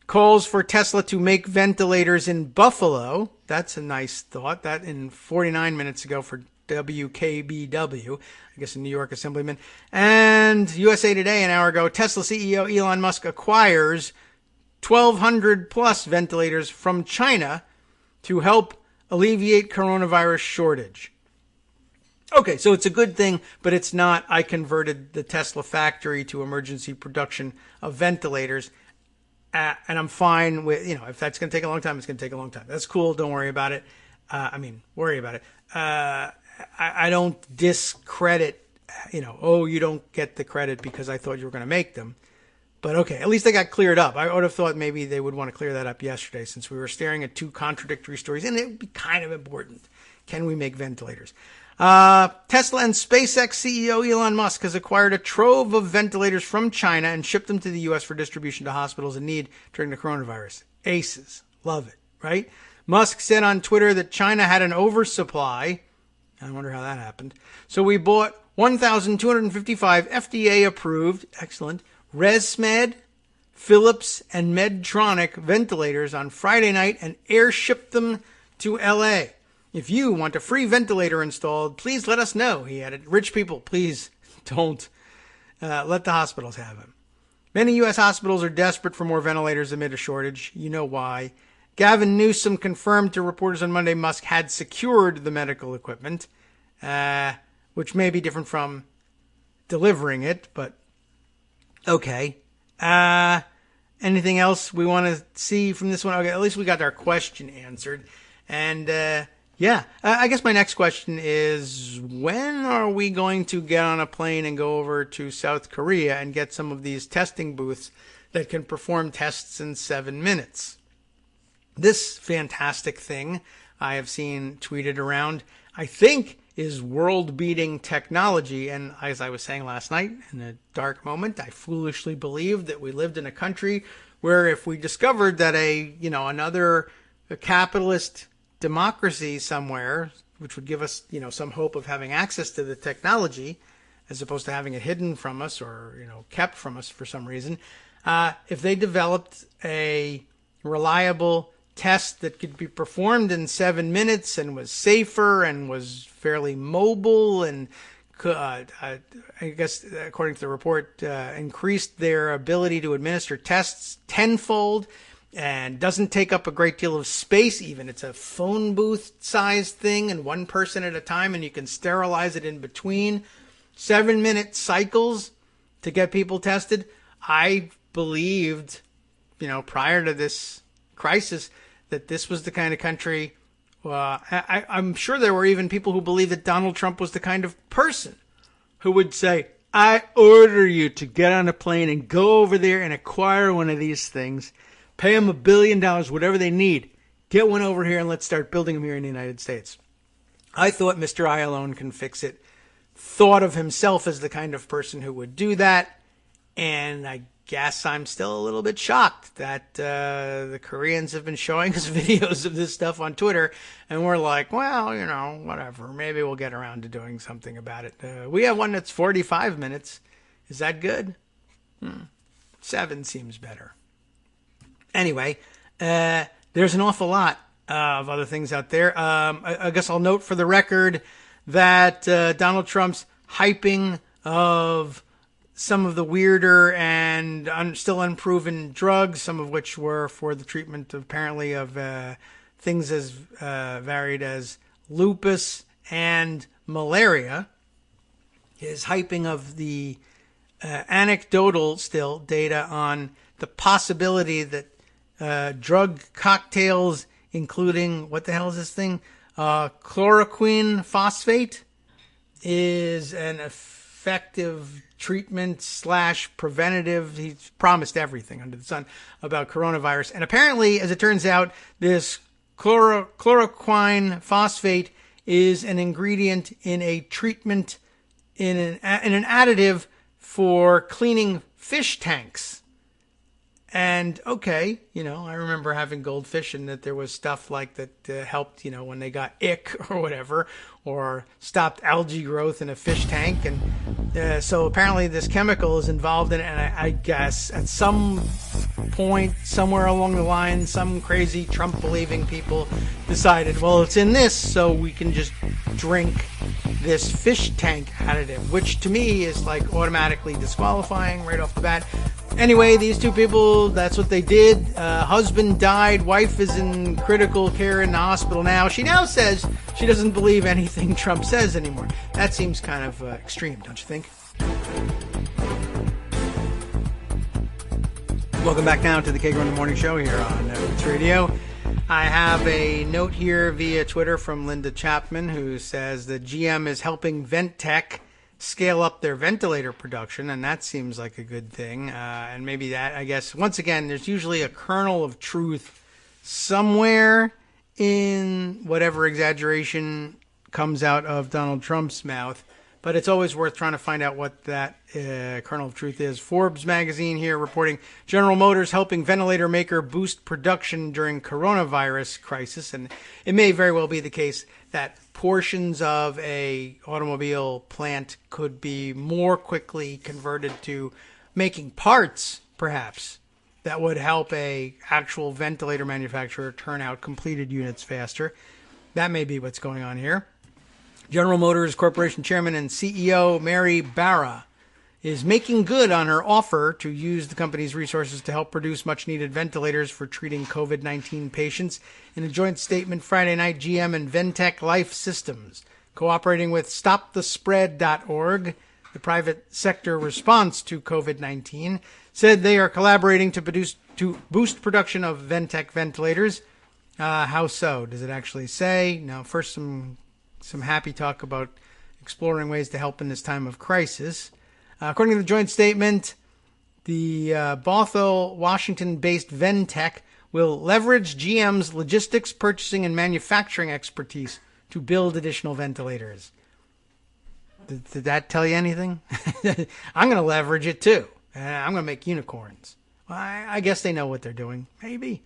calls for Tesla to make ventilators in Buffalo. That's a nice thought. That in 49 minutes ago for WKBW, I guess a New York Assemblyman. And USA Today an hour ago, Tesla CEO Elon Musk acquires 1,200 plus ventilators from China to help alleviate coronavirus shortage. Okay, so it's a good thing, but it's not. I converted the Tesla factory to emergency production of ventilators, and I'm fine with, if that's going to take a long time, it's going to take a long time. That's cool. Don't worry about it. Worry about it. I don't discredit, you don't get the credit because I thought you were going to make them. But okay, at least they got cleared up. I would have thought maybe they would want to clear that up yesterday since we were staring at two contradictory stories, and it would be kind of important. Can we make ventilators? Tesla and SpaceX CEO Elon Musk has acquired a trove of ventilators from China and shipped them to the U.S. for distribution to hospitals in need during the coronavirus. Aces. Love it, right? Musk said on Twitter that China had an oversupply. I wonder how that happened. So we bought 1,255 FDA-approved, excellent, ResMed, Philips, and Medtronic ventilators on Friday night and air-shipped them to L.A. If you want a free ventilator installed, please let us know, he added. Rich people, please don't let the hospitals have them. Many U.S. hospitals are desperate for more ventilators amid a shortage. You know why. Gavin Newsom confirmed to reporters on Monday Musk had secured the medical equipment, which may be different from delivering it, but okay. Anything else we want to see from this one? Okay, at least we got our question answered. And I guess my next question is, when are we going to get on a plane and go over to South Korea and get some of these testing booths that can perform tests in 7 minutes? This fantastic thing I have seen tweeted around, I think, is world-beating technology. And as I was saying last night, in a dark moment, I foolishly believed that we lived in a country where if we discovered that another capitalist democracy somewhere, which would give us, some hope of having access to the technology, as opposed to having it hidden from us or, kept from us for some reason, if they developed a reliable test that could be performed in 7 minutes and was safer and was fairly mobile and I guess according to the report increased their ability to administer tests tenfold and doesn't take up a great deal of space even. It's a phone booth sized thing and one person at a time, and you can sterilize it in between. 7-minute cycles to get people tested. I believed, prior to this crisis, that this was the kind of country. I'm sure there were even people who believed that Donald Trump was the kind of person who would say, I order you to get on a plane and go over there and acquire one of these things Pay them $1 billion, whatever they need. Get one over here and let's start building them here in the United States. I thought Mr. I Alone Can Fix It thought of himself as the kind of person who would do that. And I guess I'm still a little bit shocked that the Koreans have been showing us videos of this stuff on Twitter. And we're like, well, you know, whatever. Maybe we'll get around to doing something about it. We have one that's 45 minutes. Is that good? 7 seems better. Anyway, there's an awful lot of other things out there. I guess I'll note for the record that Donald Trump's hyping of some of the weirder and still unproven drugs, some of which were for the treatment apparently of things as varied as lupus and malaria, his hyping of the anecdotal still data on the possibility that drug cocktails, including, what the hell is this thing? Chloroquine phosphate is an effective treatment / preventative. He's promised everything under the sun about coronavirus. And apparently, as it turns out, this chloroquine phosphate is an ingredient in a treatment, in an additive for cleaning fish tanks. And okay, you know, I remember having goldfish and that there was stuff like that helped, you know, when they got ick or whatever, or stopped algae growth in a fish tank. And so apparently this chemical is involved in it. And I guess at some point, somewhere along the line, some crazy Trump-believing people decided, well, it's in this, so we can just drink this fish tank additive, which to me is like automatically disqualifying right off the bat. Anyway, these two people, that's what they did. Husband died. Wife is in critical care in the hospital now. She now says she doesn't believe anything Trump says anymore. That seems kind of extreme, don't you think? Welcome back now to the Kagro in the Morning Show here on Networks Radio. I have a note here via Twitter from Linda Chapman, who says that GM is helping Ventec scale up their ventilator production, and that seems like a good thing. And maybe that, I guess, once again, there's usually a kernel of truth somewhere in whatever exaggeration comes out of Donald Trump's mouth. But it's always worth trying to find out what that kernel of truth is. Forbes magazine here reporting General Motors helping ventilator maker boost production during coronavirus crisis. And it may very well be the case that portions of a automobile plant could be more quickly converted to making parts, perhaps, that would help a actual ventilator manufacturer turn out completed units faster. That may be what's going on here. General Motors Corporation Chairman and CEO Mary Barra is making good on her offer to use the company's resources to help produce much-needed ventilators for treating COVID-19 patients. In a joint statement Friday night, GM and Ventec Life Systems, cooperating with StopTheSpread.org, the private sector response to COVID-19, said they are collaborating to boost production of Ventec ventilators. How so? Does it actually say? Now, first some happy talk about exploring ways to help in this time of crisis. According to the joint statement, the Bothell, Washington-based Ventec will leverage GM's logistics, purchasing, and manufacturing expertise to build additional ventilators. Did that tell you anything? I'm going to leverage it too. I'm going to make unicorns. Well, I guess they know what they're doing. Maybe.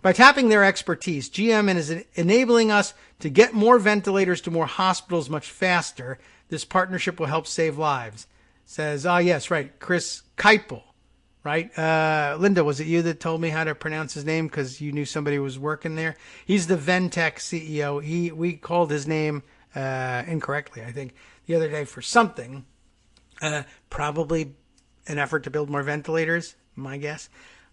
By tapping their expertise, GM is enabling us to get more ventilators to more hospitals much faster. This partnership will help save lives. Says, yes, right, Chris Keipel, right? Linda, was it you that told me how to pronounce his name because you knew somebody was working there? He's the Ventec CEO. We called his name incorrectly, I think, the other day for something. Probably an effort to build more ventilators, my guess.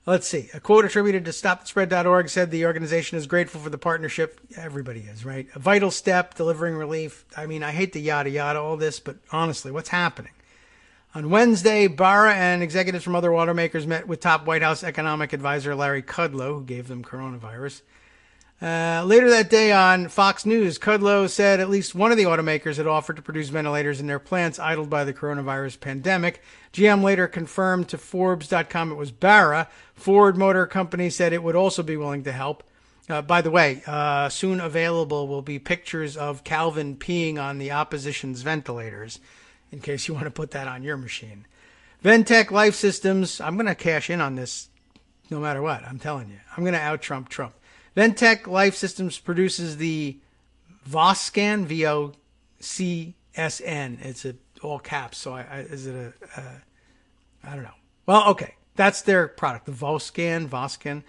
Let's see. A quote attributed to StopTheSpread.org said the organization is grateful for the partnership. Everybody is, right? A vital step, delivering relief. I mean, I hate to yada yada all this, but honestly, what's happening? On Wednesday, Barra and executives from other automakers met with top White House economic advisor Larry Kudlow, who gave them coronavirus. Later that day on Fox News, Kudlow said at least one of the automakers had offered to produce ventilators in their plants idled by the coronavirus pandemic. GM later confirmed to Forbes.com it was Barra. Ford Motor Company said it would also be willing to help. By the way, soon available will be pictures of Calvin peeing on the opposition's ventilators, in case you want to put that on your machine. Ventec Life Systems, I'm going to cash in on this no matter what, I'm telling you. I'm going to out-Trump Trump. Ventec Life Systems produces the Voscan, V-O-C-S-N. It's all caps, so I don't know. Well, okay, that's their product, the Voscan,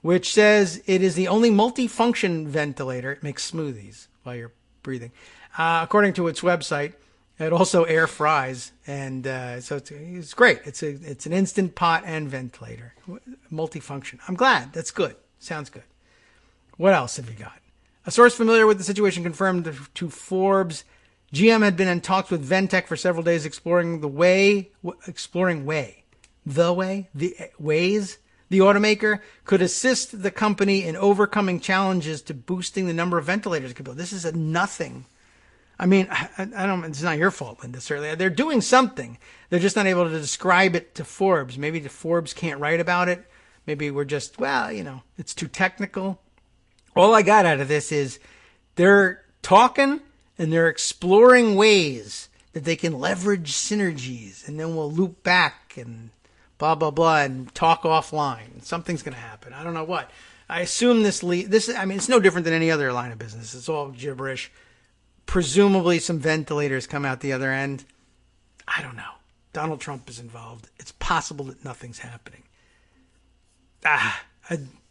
which says it is the only multifunction ventilator. It makes smoothies while you're breathing. According to its website, it also air fries, and so it's great. It's an instant pot and ventilator, multifunction. I'm glad. That's good. Sounds good. What else have you got? A source familiar with the situation confirmed to Forbes, GM had been in talks with Ventec for several days, exploring ways the automaker could assist the company in overcoming challenges to boosting the number of ventilators it could build. This is a nothing. I mean, I don't. It's not your fault, Linda. Certainly, they're doing something. They're just not able to describe it to Forbes. Maybe the Forbes can't write about it. Maybe we're just, it's too technical. All I got out of this is they're talking and they're exploring ways that they can leverage synergies, and then we'll loop back and blah blah blah and talk offline. Something's going to happen. I don't know what. I assume this. It's no different than any other line of business. It's all gibberish. Presumably some ventilators come out the other end. I don't know. Donald Trump is involved. It's possible that nothing's happening.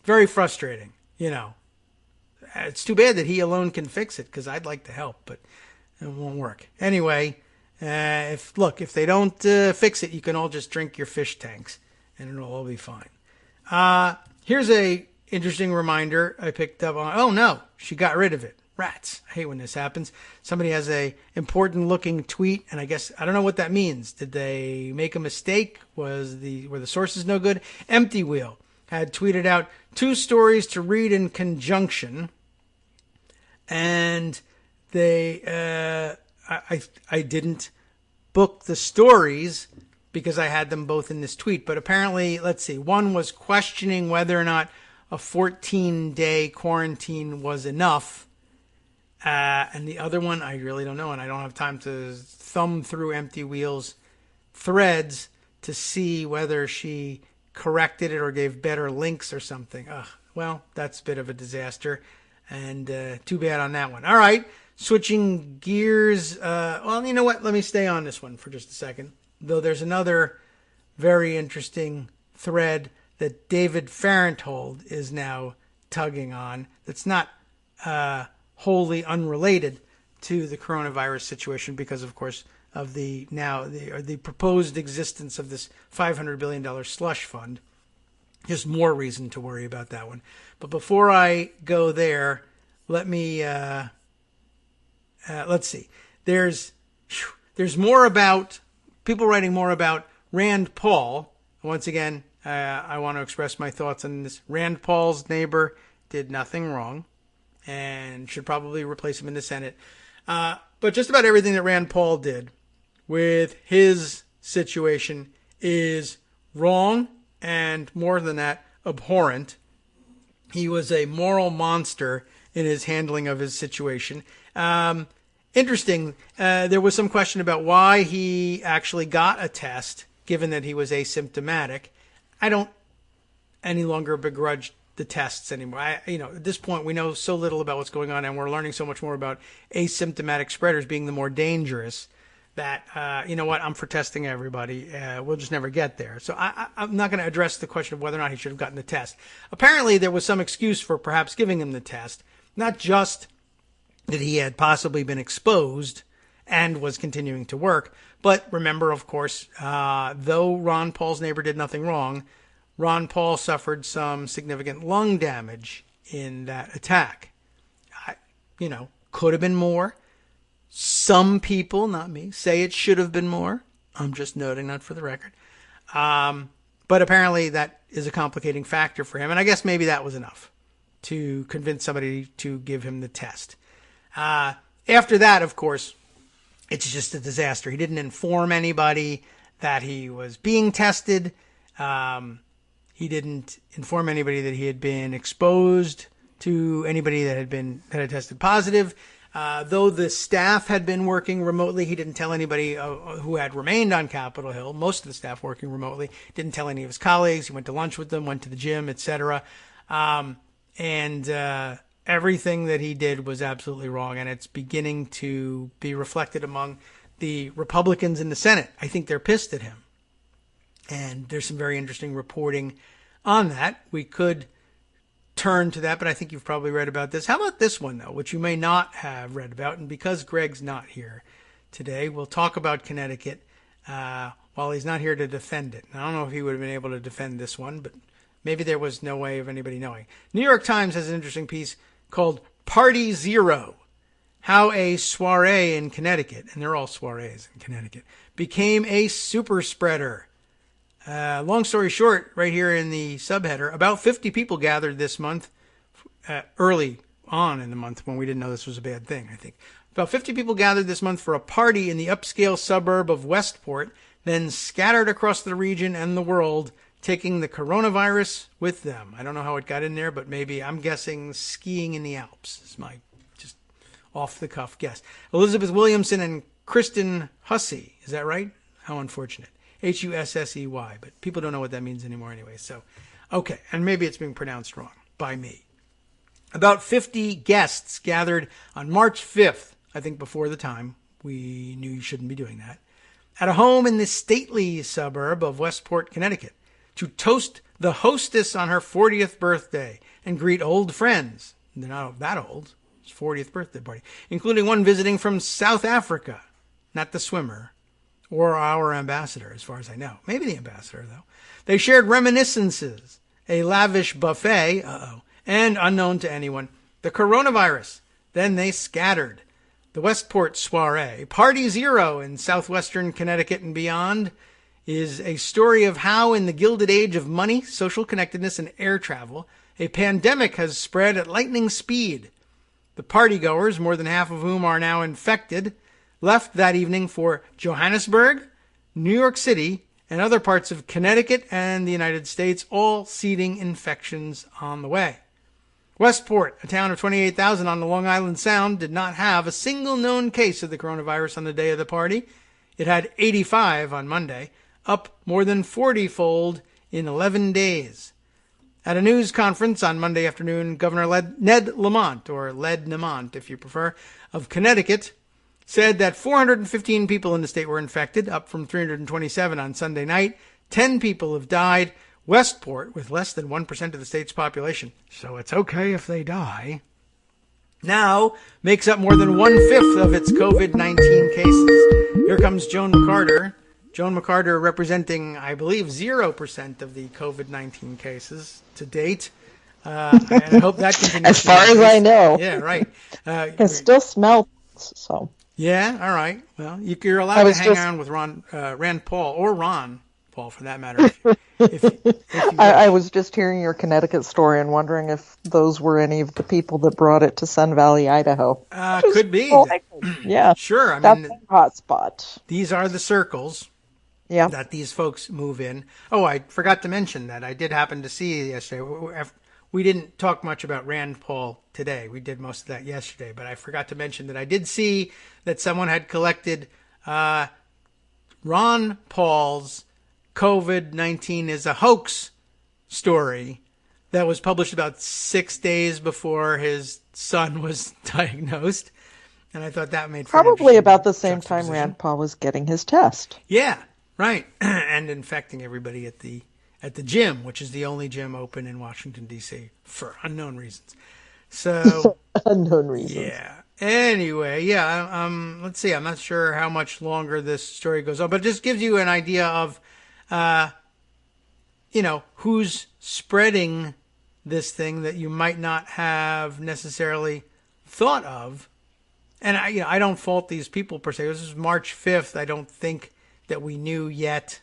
Very frustrating, It's too bad that he alone can fix it, because I'd like to help, but it won't work. Anyway, if they don't fix it, you can all just drink your fish tanks, and it'll all be fine. Here's a interesting reminder I picked up on. Oh, no, she got rid of it. Rats. I hate when this happens. Somebody has a important looking tweet, and I don't know what that means. Did they make a mistake? Were the sources no good? Empty Wheel had tweeted out 2 stories to read in conjunction, and I didn't book the stories because I had them both in this tweet. But apparently, let's see, one was questioning whether or not a 14-day quarantine was enough. And the other one, I really don't know, and I don't have time to thumb through Empty Wheel's threads to see whether she corrected it or gave better links or something. Well, that's a bit of a disaster, and too bad on that one. All right, switching gears. Well, you know what? Let me stay on this one for just a second, though there's another very interesting thread that David Farenthold is now tugging on that's not wholly unrelated to the coronavirus situation, because, of course, of the proposed existence of this $500 billion slush fund. Just more reason to worry about that one. But before I go there, let me let's see. There's more about people writing more about Rand Paul. Once again, I want to express my thoughts on this. Rand Paul's neighbor did nothing wrong and should probably replace him in the Senate. But just about everything that Rand Paul did with his situation is wrong, and more than that, abhorrent. He was a moral monster in his handling of his situation. Interesting, there was some question about why he actually got a test, given that he was asymptomatic. I don't any longer begrudge the tests anymore. At this point, we know so little about what's going on, and we're learning so much more about asymptomatic spreaders being the more dangerous that, I'm for testing everybody. We'll just never get there. So I'm not going to address the question of whether or not he should have gotten the test. Apparently, there was some excuse for perhaps giving him the test, not just that he had possibly been exposed and was continuing to work, but remember, of course, though Ron Paul's neighbor did nothing wrong, Ron Paul suffered some significant lung damage in that attack. Could have been more. Some people, not me, say it should have been more. I'm just noting that for the record. But apparently that is a complicating factor for him. And I guess maybe that was enough. to convince somebody to give him the test. After that, of course, it's just a disaster. He didn't inform anybody that he was being tested. He didn't inform anybody that he had been exposed to anybody that had tested positive. Though the staff had been working remotely, he didn't tell anybody who had remained on Capitol Hill. Most of the staff working remotely didn't tell any of his colleagues. He went to lunch with them, went to the gym, etc. Everything that he did was absolutely wrong, and it's beginning to be reflected among the Republicans in the Senate. I think they're pissed at him. And there's some very interesting reporting on that. We could turn to that, but I think you've probably read about this. How about this one, though, which you may not have read about? And because Greg's not here today, we'll talk about Connecticut while he's not here to defend it. And I don't know if he would have been able to defend this one, but maybe there was no way of anybody knowing. New York Times has an interesting piece called Party Zero, how a soiree in Connecticut, and they're all soirees in Connecticut, became a super spreader. Long story short, right here in the subheader, about 50 people gathered this month, early on in the month when we didn't know this was a bad thing, I think. About 50 people gathered this month for a party in the upscale suburb of Westport, then scattered across the region and the world, taking the coronavirus with them. I don't know how it got in there, but maybe, I'm guessing, skiing in the Alps is my just off-the-cuff guess. Elizabeth Williamson and Kristen Hussey, is that right? How unfortunate. Hussey, but people don't know what that means anymore anyway. So, okay, and maybe it's being pronounced wrong by me. About 50 guests gathered on March 5th, I think before the time we knew you shouldn't be doing that, at a home in the stately suburb of Westport, Connecticut, to toast the hostess on her 40th birthday and greet old friends. They're not that old. It's 40th birthday party, including one visiting from South Africa, not the swimmer, or our ambassador, as far as I know. Maybe the ambassador, though. They shared reminiscences, a lavish buffet, and unknown to anyone, the coronavirus. Then they scattered. The Westport soiree, Party Zero in southwestern Connecticut and beyond, is a story of how in the gilded age of money, social connectedness, and air travel, a pandemic has spread at lightning speed. The partygoers, more than half of whom are now infected, left that evening for Johannesburg, New York City, and other parts of Connecticut and the United States, all seeding infections on the way. Westport, a town of 28,000 on the Long Island Sound, did not have a single known case of the coronavirus on the day of the party. It had 85 on Monday, up more than 40-fold in 11 days. At a news conference on Monday afternoon, Governor Ned Lamont, or Led Lamont if you prefer, of Connecticut, said that 415 people in the state were infected, up from 327 on Sunday night. 10 people have died. Westport, with less than 1% of the state's population, so it's okay if they die, now makes up more than 1/5 of its COVID-19 cases. Here comes Joan McCarter. Joan McCarter representing, I believe, 0% of the COVID-19 cases to date. And I hope that continues. As far as I know. Yeah, right. I can still smell, so. Yeah, all right. Well, you're allowed to hang on with Rand Paul, or Ron Paul, for that matter. I was just hearing your Connecticut story and wondering if those were any of the people that brought it to Sun Valley, Idaho. Could be. Yeah. Sure. That's a hot spot. These are the circles that these folks move in. Oh, I forgot to mention that. I did happen to see yesterday. We didn't talk much about Rand Paul today. We did most of that yesterday, but I forgot to mention that I did see that someone had collected Ron Paul's COVID-19 is a hoax story that was published about 6 days before his son was diagnosed. And I thought that made probably about the same time Rand Paul was getting his test. Yeah, right. And infecting everybody at the gym, which is the only gym open in Washington, D.C. for unknown reasons. So unknown reasons. Yeah. Anyway, let's see. I'm not sure how much longer this story goes on, but it just gives you an idea of, who's spreading this thing that you might not have necessarily thought of. And I don't fault these people per se. This is March 5th. I don't think that we knew yet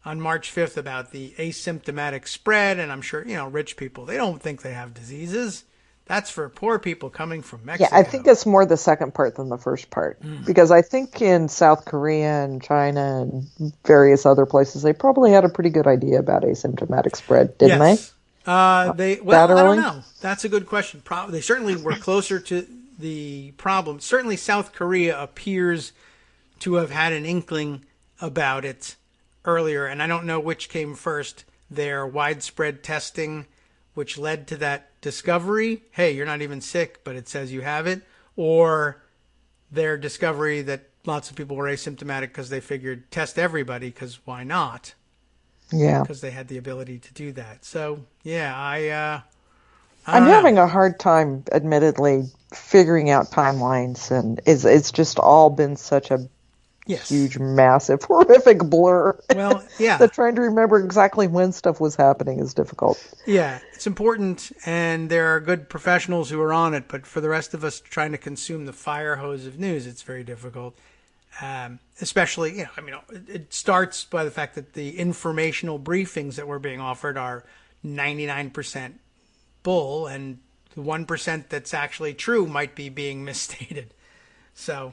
on March 5th about the asymptomatic spread. And I'm sure, rich people, they don't think they have diseases. That's for poor people coming from Mexico. Yeah, I think it's more the second part than the first part. Because I think in South Korea and China and various other places, they probably had a pretty good idea about asymptomatic spread, didn't they? I don't know. That's a good question. They certainly were closer to the problem. Certainly South Korea appears to have had an inkling about it earlier, and I don't know which came first, their widespread testing, which led to that discovery, hey, you're not even sick, but it says you have it, or their discovery that lots of people were asymptomatic because they figured test everybody, because why not? Yeah. Because they had the ability to do that. So, yeah, I'm having a hard time, admittedly, figuring out timelines, and it's just all been such a huge, massive, horrific blur. Well, yeah. That trying to remember exactly when stuff was happening is difficult. Yeah, it's important, and there are good professionals who are on it, but for the rest of us trying to consume the fire hose of news, it's very difficult. Especially, it starts by the fact that the informational briefings that were being offered are 99% bull, and the 1% that's actually true might be being misstated. So,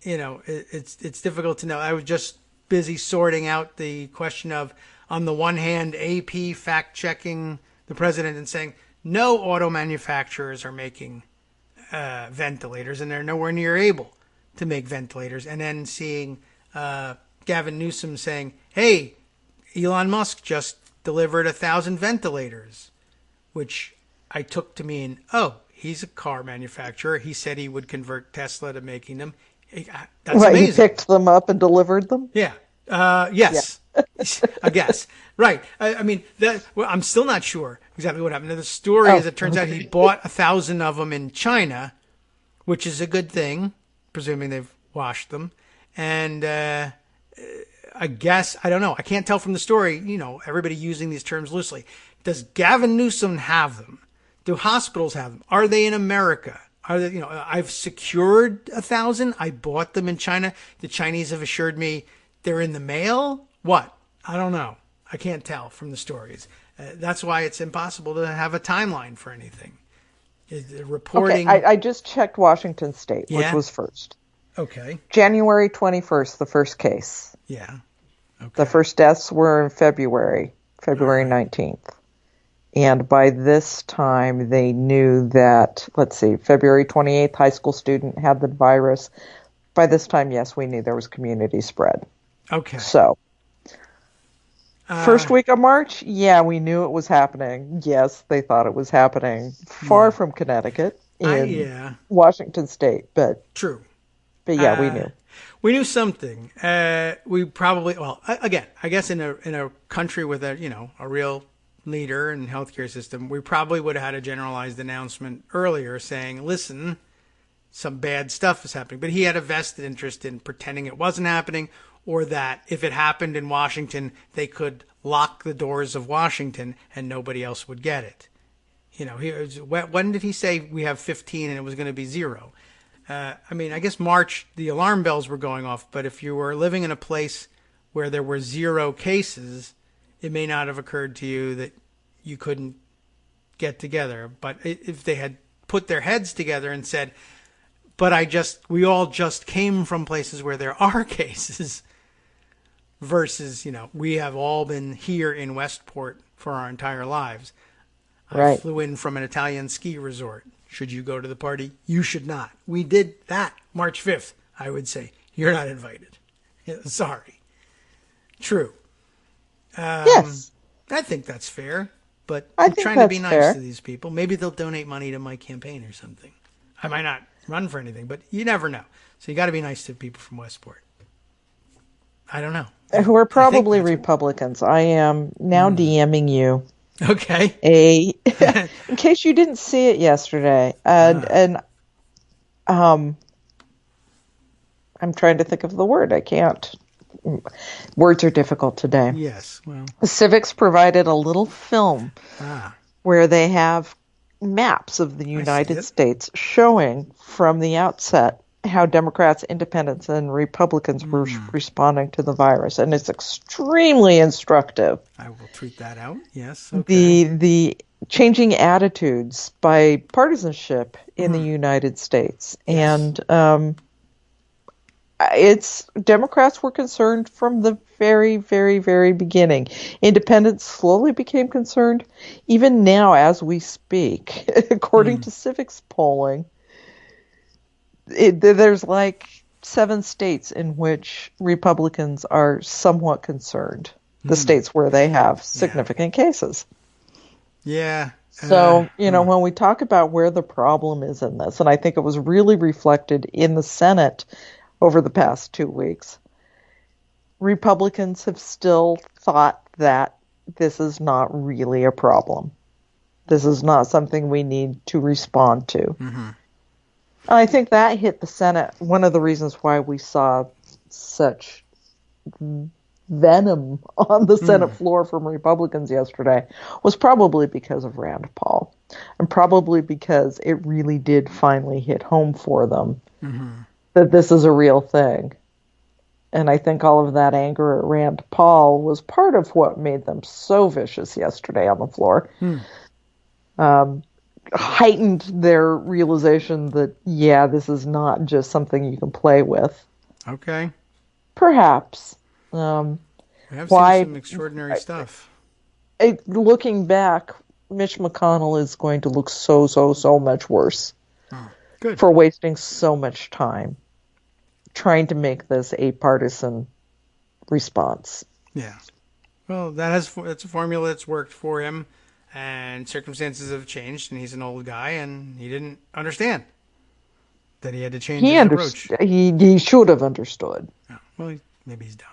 it's difficult to know. I was just busy sorting out the question of, on the one hand, AP fact-checking the president and saying, no auto manufacturers are making ventilators, and they're nowhere near able to make ventilators. And then seeing Gavin Newsom saying, hey, Elon Musk just delivered 1,000 ventilators, which I took to mean, oh, he's a car manufacturer. He said he would convert Tesla to making them. That's amazing. He picked them up and delivered them? Yeah. Yes. Yeah. I guess. Right. I'm still not sure exactly what happened. Now, the story is, it turns out he bought 1,000 of them in China, which is a good thing, presuming they've washed them. And I guess, I don't know. I can't tell from the story, everybody using these terms loosely. Does Gavin Newsom have them? Do hospitals have them? Are they in America? Are they, I've secured 1,000. I bought them in China. The Chinese have assured me they're in the mail. What? I don't know. I can't tell from the stories. That's why it's impossible to have a timeline for anything. Reporting. Okay, I just checked Washington State, which was first. Okay. January 21st, the first case. Yeah. Okay. The first deaths were in February 19th. And by this time, they knew that, February 28th, high school student had the virus. By this time, yes, we knew there was community spread. Okay. So, first week of March, we knew it was happening. Yes, they thought it was happening far from Connecticut in Washington State, but true. But yeah, we knew. We knew something. We probably, again, I guess in a country with a real leader in healthcare system, we probably would have had a generalized announcement earlier saying, listen, some bad stuff is happening. But he had a vested interest in pretending it wasn't happening, or that if it happened in Washington, they could lock the doors of Washington and nobody else would get it. When did he say we have 15 and it was going to be 0? I guess March, the alarm bells were going off, but if you were living in a place where there were 0 cases, it may not have occurred to you that you couldn't get together. But if they had put their heads together and said, but we all just came from places where there are cases, versus, we have all been here in Westport for our entire lives. Right. I flew in from an Italian ski resort. Should you go to the party? You should not. We did that March 5th, I would say. You're not invited. Sorry. True. Yes. I think that's fair, but I'm trying to be nice to these people. Maybe they'll donate money to my campaign or something. I might not run for anything, but you never know. So you got to be nice to people from Westport. I don't know. Who are probably Republicans. I am now DMing you. Okay. In case you didn't see it yesterday, and I'm trying to think of the word. I can't. Words are difficult today. Yes. Well, Civics provided a little film where they have maps of the United States showing from the outset how Democrats, Independents, and Republicans were responding to the virus, and it's extremely instructive. I will tweet that out. Yes. Okay. The changing attitudes by partisanship in the United States. Yes. And Democrats were concerned from the very, very, very beginning. Independents slowly became concerned. Even now, as we speak, according to civics polling, there's like 7 states in which Republicans are somewhat concerned. The states where they have significant cases. Yeah. So, when we talk about where the problem is in this, and I think it was really reflected in the Senate over the past 2 weeks, Republicans have still thought that this is not really a problem. This is not something we need to respond to. Mm-hmm. And I think that hit the Senate. One of the reasons why we saw such venom on the Senate floor from Republicans yesterday was probably because of Rand Paul, and probably because it really did finally hit home for them that this is a real thing. And I think all of that anger at Rand Paul was part of what made them so vicious yesterday on the floor. Heightened their realization that, this is not just something you can play with. Okay. Perhaps. We have seen some extraordinary stuff. Looking back, Mitch McConnell is going to look so much worse for wasting so much time trying to make this a partisan response. Yeah. Well, that's a formula that's worked for him, and circumstances have changed, and he's an old guy, and he didn't understand that he had to change his approach. He should have understood. Oh, well, maybe he's dumb.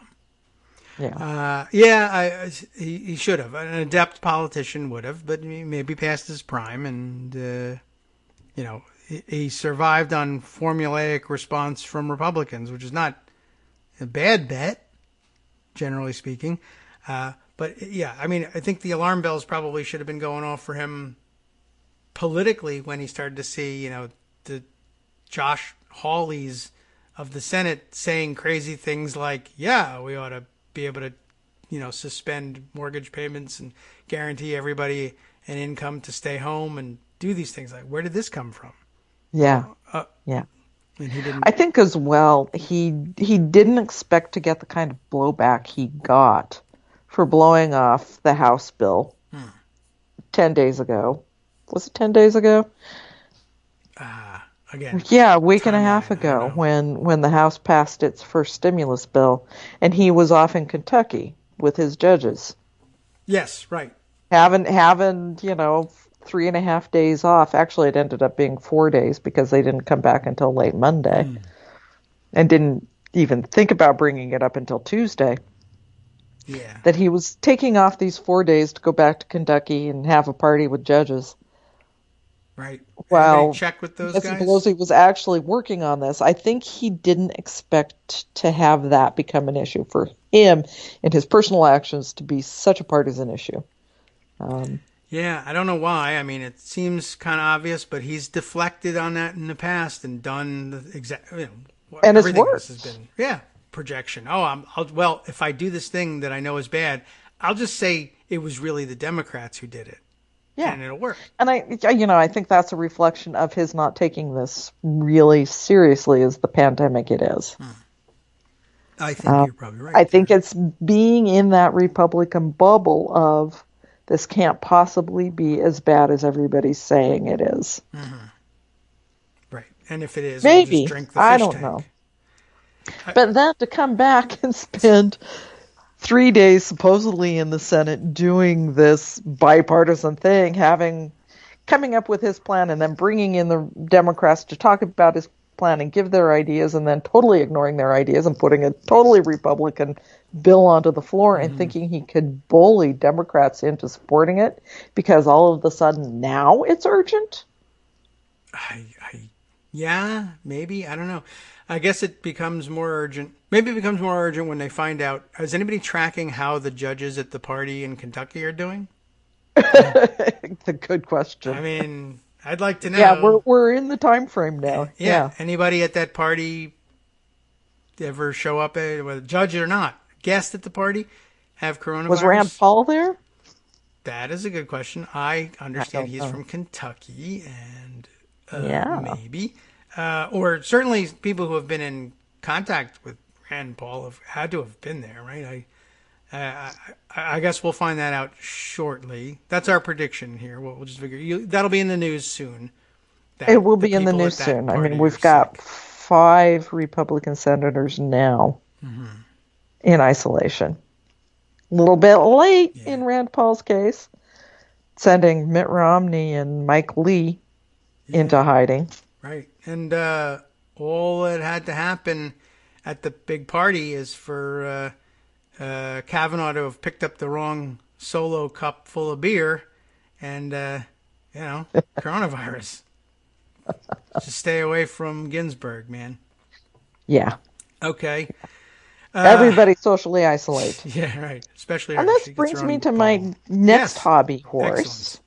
Yeah. He should have. An adept politician would have, but maybe past his prime, and he survived on formulaic response from Republicans, which is not a bad bet, generally speaking. But I think the alarm bells probably should have been going off for him politically when he started to see, the Josh Hawleys of the Senate saying crazy things like, we ought to be able to, suspend mortgage payments and guarantee everybody an income to stay home and do these things. Like, where did this come from? Yeah. And he didn't. I think as well, he didn't expect to get the kind of blowback he got for blowing off the House bill 10 days ago. Was it 10 days ago? Again. Yeah, a week and a half ago when the House passed its first stimulus bill, and he was off in Kentucky with his judges. Yes, right. Having 3.5 days off. Actually, it ended up being 4 days because they didn't come back until late Monday and didn't even think about bringing it up until Tuesday. Yeah. That he was taking off these 4 days to go back to Kentucky and have a party with judges. Right. Well, check with those Nancy guys? Pelosi was actually working on this. I think he didn't expect to have that become an issue for him and his personal actions to be such a partisan issue. Yeah, I don't know why. I mean, it seems kind of obvious, but he's deflected on that in the past and done the exact. And everything it's else has been projection. Well, if I do this thing that I know is bad, I'll just say it was really the Democrats who did it. Yeah, and it'll work. And I think that's a reflection of his not taking this really seriously as the pandemic it is. I think you're probably right. I think it's being in that Republican bubble of this can't possibly be as bad as everybody's saying it is. Right, and if it is, maybe we'll just drink the fish I don't tank. know. But then to come back and spend 3 days supposedly in the Senate doing this bipartisan thing, coming up with his plan and then bringing in the Democrats to talk about his plan and give their ideas and then totally ignoring their ideas and putting a totally Republican bill onto the floor and thinking he could bully Democrats into supporting it because all of a sudden now it's urgent. Yeah, maybe. I don't know. I guess it becomes more urgent. Maybe it becomes more urgent when they find out. Is anybody tracking how the judges at the party in Kentucky are doing? It's a good question. I mean, I'd like to know. Yeah, we're in the time frame now. Yeah. Anybody at that party ever show up, whether judge or not, guest at the party, have coronavirus? Was Rand Paul there? That is a good question. I understand he's know. from Kentucky, and Yeah. maybe, or certainly people who have been in contact with Rand Paul have had to have been there, right? I guess we'll find that out shortly. That's our prediction here. We'll just figure that'll be in the news soon. It will be in the news soon. I mean, we've got 5 Republican senators now in isolation. A little bit late in Rand Paul's case, sending Mitt Romney and Mike Lee into hiding. Right. And all that had to happen at the big party is for Kavanaugh to have picked up the wrong solo cup full of beer and, coronavirus. Just stay away from Ginsburg, man. Yeah. Okay. Everybody socially isolate. Yeah, right. Especially and this brings me to my next hobby horse. Excellent.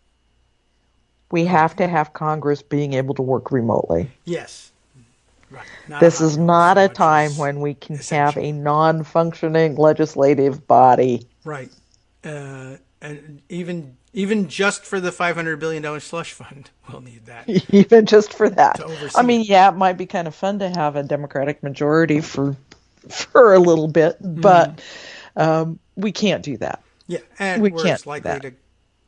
We have to have Congress being able to work remotely. Yes. Right. This is not a time when we can have a non-functioning legislative body. Right. And even just for the $500 billion slush fund, we'll need that. Even just for that. I mean, it. Yeah, it might be kind of fun to have a Democratic majority for a little bit, but we can't do that. Yeah, and we're as likely to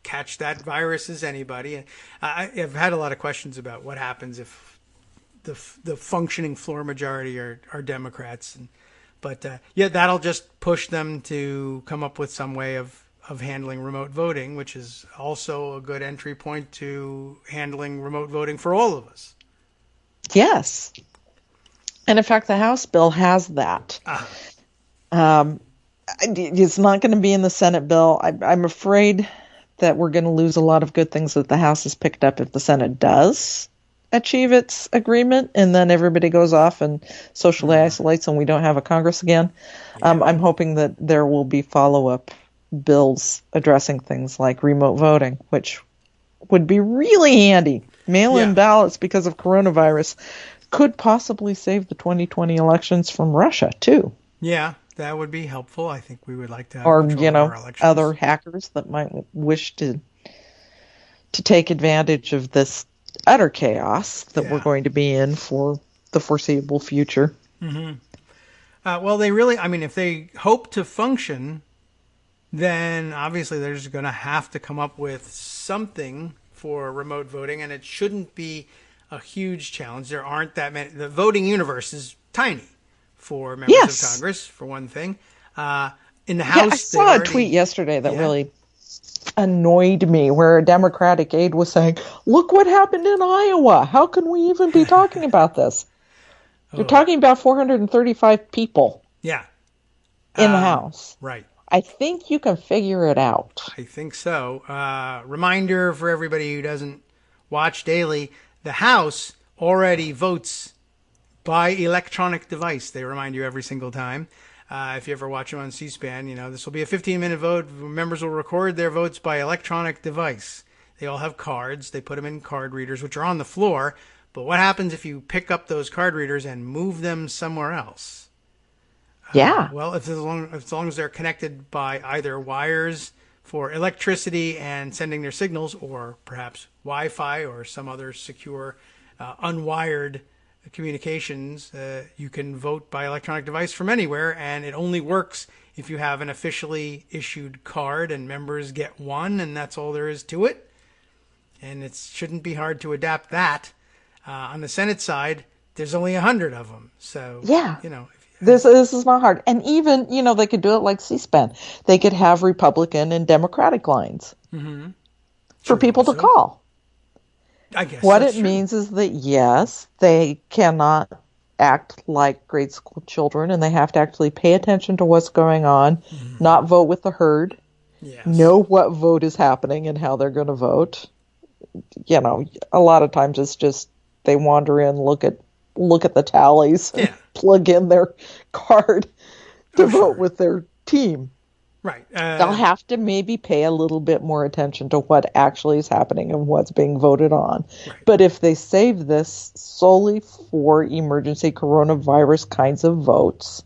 catch that virus as anybody. I've had a lot of questions about what happens if the functioning floor majority are Democrats, but that'll just push them to come up with some way of handling remote voting, which is also a good entry point to handling remote voting for all of us. Yes. And in fact, the House bill has that. It's not going to be in the Senate bill. I'm afraid that we're going to lose a lot of good things that the House has picked up if the Senate does achieve its agreement, and then everybody goes off and socially isolates and we don't have a Congress again. Yeah. I'm hoping that there will be follow-up bills addressing things like remote voting, which would be really handy. Mail-in ballots because of coronavirus could possibly save the 2020 elections from Russia, too. Yeah, that would be helpful. I think we would like to have or, control of our elections. Other hackers that might wish to take advantage of this utter chaos that we're going to be in for the foreseeable future. Mm-hmm. Well, if they hope to function, then obviously they're just going to have to come up with something for remote voting, and it shouldn't be a huge challenge. There aren't that many. The voting universe is tiny for members of Congress, for one thing. In the House, I saw a tweet yesterday that really annoyed me, where a Democratic aide was saying, "Look what happened in Iowa. How can we even be talking about this?" You're talking about 435 people in the House. Right. I think you can figure it out. I think so. Reminder for everybody who doesn't watch daily, the House already votes by electronic device. They remind you every single time. If you ever watch them on C-SPAN, this will be a 15-minute vote. Members will record their votes by electronic device. They all have cards. They put them in card readers, which are on the floor. But what happens if you pick up those card readers and move them somewhere else? Well, as long as they're connected by either wires for electricity and sending their signals, or perhaps Wi-Fi or some other secure unwired communications, you can vote by electronic device from anywhere, and it only works if you have an officially issued card and members get one, and that's all there is to it. And it shouldn't be hard to adapt that. On the Senate side, there's only 100 of them, so This is not hard. And even, they could do it like C-SPAN. They could have Republican and Democratic lines for people to call. I guess what it means is that, yes, they cannot act like grade school children, and they have to actually pay attention to what's going on, not vote with the herd, know what vote is happening and how they're going to vote. A lot of times it's just they wander in, look at the tallies, and plug in their card to vote with their team. Right. They'll have to maybe pay a little bit more attention to what actually is happening and what's being voted on. Right. But if they save this solely for emergency coronavirus kinds of votes,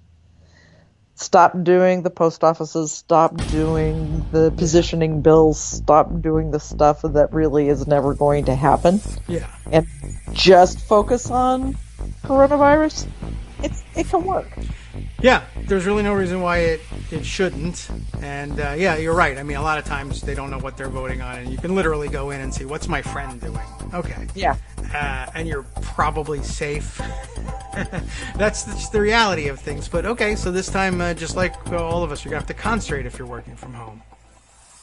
Stop doing the post offices, stop doing the positioning bills, stop doing the stuff that really is never going to happen. Yeah. And just focus on coronavirus. It can work. Yeah, there's really no reason why it shouldn't. And yeah, you're right. I mean, a lot of times they don't know what they're voting on, and you can literally go in and see, what's my friend doing? Okay. Yeah. And you're probably safe. That's just the reality of things. But okay, so this time, just like all of us, you're going to have to concentrate if you're working from home.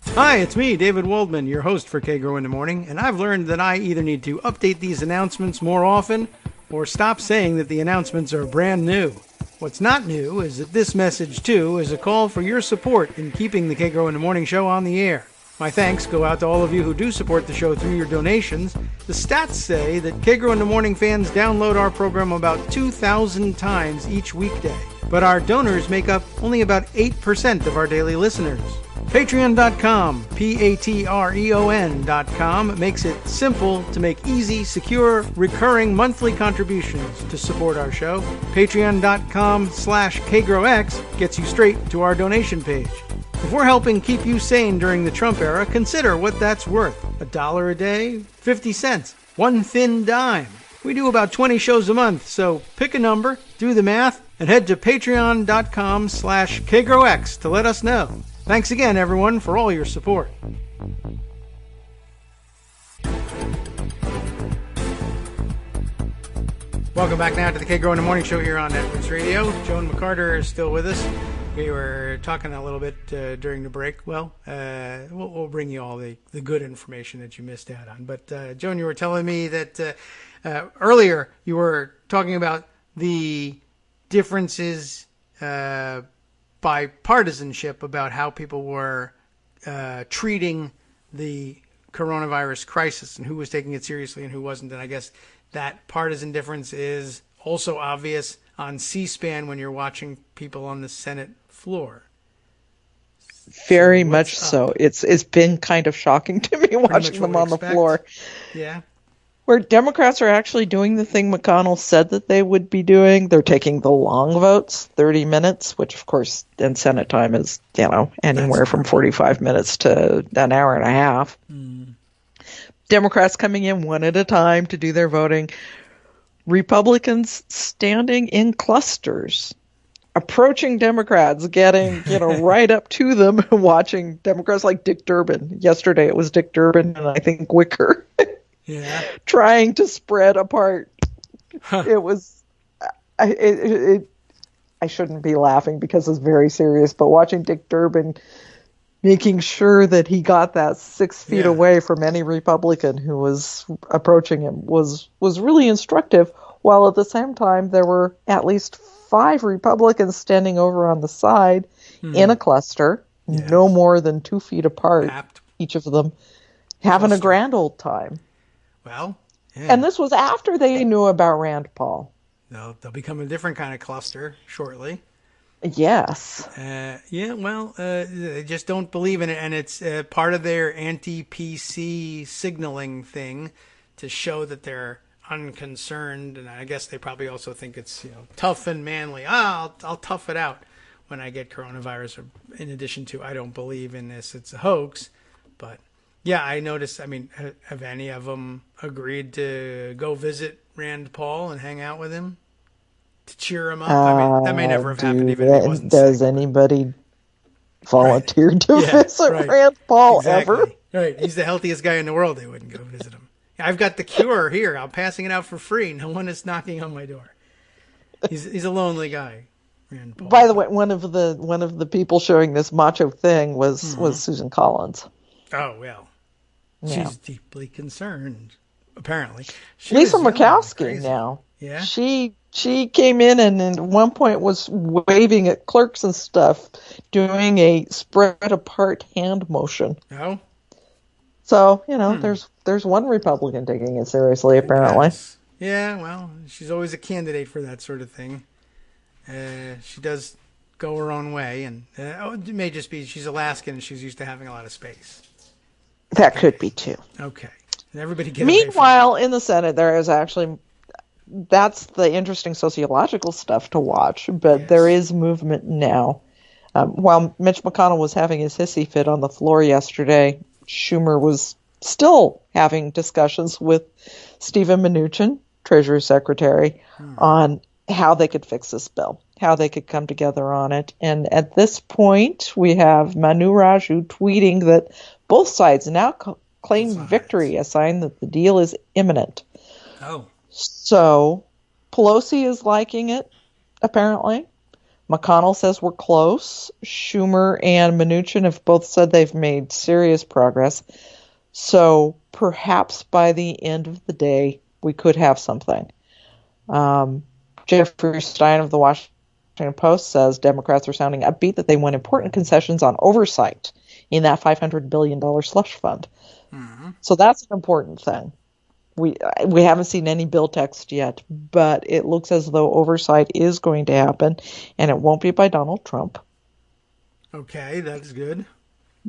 Hi, it's me, David Waldman, your host for Kagro in the Morning, and I've learned that I either need to update these announcements more often or stop saying that the announcements are brand new. What's not new is that this message, too, is a call for your support in keeping the Kagro in the Morning show on the air. My thanks go out to all of you who do support the show through your donations. The stats say that Kagro in the Morning fans download our program about 2,000 times each weekday, but our donors make up only about 8% of our daily listeners. Patreon.com, Patreon.com, makes it simple to make easy, secure, recurring monthly contributions to support our show. Patreon.com/KagroX gets you straight to our donation page. If we're helping keep you sane during the Trump era, consider what that's worth. $1 a day? 50 cents? One thin dime? We do about 20 shows a month, so pick a number, do the math, and head to Patreon.com/KagroX to let us know. Thanks again, everyone, for all your support. Welcome back now to the Kagro in the Morning show here on Networks Radio. Joan McCarter is still with us. We were talking a little bit during the break. Well, we'll bring you all the good information that you missed out on. But, Joan, you were telling me that earlier you were talking about the differences by partisanship about how people were treating the coronavirus crisis and who was taking it seriously and who wasn't. And I guess that partisan difference is also obvious on C-SPAN when you're watching people on the Senate floor. Very much so. It's been kind of shocking to me watching them on the floor. Yeah. Where Democrats are actually doing the thing McConnell said that they would be doing. They're taking the long votes, 30 minutes, which of course in Senate time is, anywhere from 45 minutes to an hour and a half. Mm. Democrats coming in one at a time to do their voting. Republicans standing in clusters, approaching Democrats, getting, right up to them and watching Democrats like Dick Durbin. Yesterday it was Dick Durbin and I think Wicker. Yeah, trying to spread apart. Huh. It was, I shouldn't be laughing because it's very serious, but watching Dick Durbin making sure that he got that 6 feet away from any Republican who was approaching him was really instructive, while at the same time there were at least 5 Republicans standing over on the side in a cluster, no more than 2 feet apart, each of them, having a grand old time. Well, and this was after they knew about Rand Paul. They'll become a different kind of cluster shortly. Yes. They just don't believe in it, and it's part of their anti-PC signaling thing to show that they're unconcerned, and I guess they probably also think it's tough and manly. I'll tough it out when I get coronavirus. Or in addition to, I don't believe in this; it's a hoax. But yeah, I noticed. I mean, have any of them agreed to go visit Rand Paul and hang out with him to cheer him up? I mean, that may never have happened even if he wasn't Does sick, anybody volunteer to visit Rand Paul ever? Right. He's the healthiest guy in the world. They wouldn't go visit him. I've got the cure here. I'm passing it out for free. No one is knocking on my door. He's a lonely guy. Rand Paul. By the way, one of the people showing this macho thing was Susan Collins. Oh well. She's deeply concerned, apparently. Lisa Murkowski now. Yeah. She came in and at one point was waving at clerks and stuff, doing a spread apart hand motion. Oh. So, there's one Republican taking it seriously, apparently. Yeah, well, she's always a candidate for that sort of thing. She does go her own way, and it may just be she's Alaskan and she's used to having a lot of space. That could be too. Okay. And everybody get Meanwhile, in the Senate, there is actually that's the interesting sociological stuff to watch, but there Yes. is movement now. While Mitch McConnell was having his hissy fit on the floor yesterday, Schumer was still having discussions with Stephen Mnuchin, Treasury Secretary, on how they could fix this bill, how they could come together on it. And at this point, we have Manu Raju tweeting that both sides now claim victory, a sign that the deal is imminent. Oh. So Pelosi is liking it, apparently. McConnell says we're close. Schumer and Mnuchin have both said they've made serious progress. So perhaps by the end of the day, we could have something. Jeffrey Stein of the Washington Post says Democrats are sounding upbeat that they want important concessions on oversight in that $500 billion slush fund. So that's an important thing. We haven't seen any bill text yet, but it looks as though oversight is going to happen, and it won't be by Donald Trump. Okay, that's good.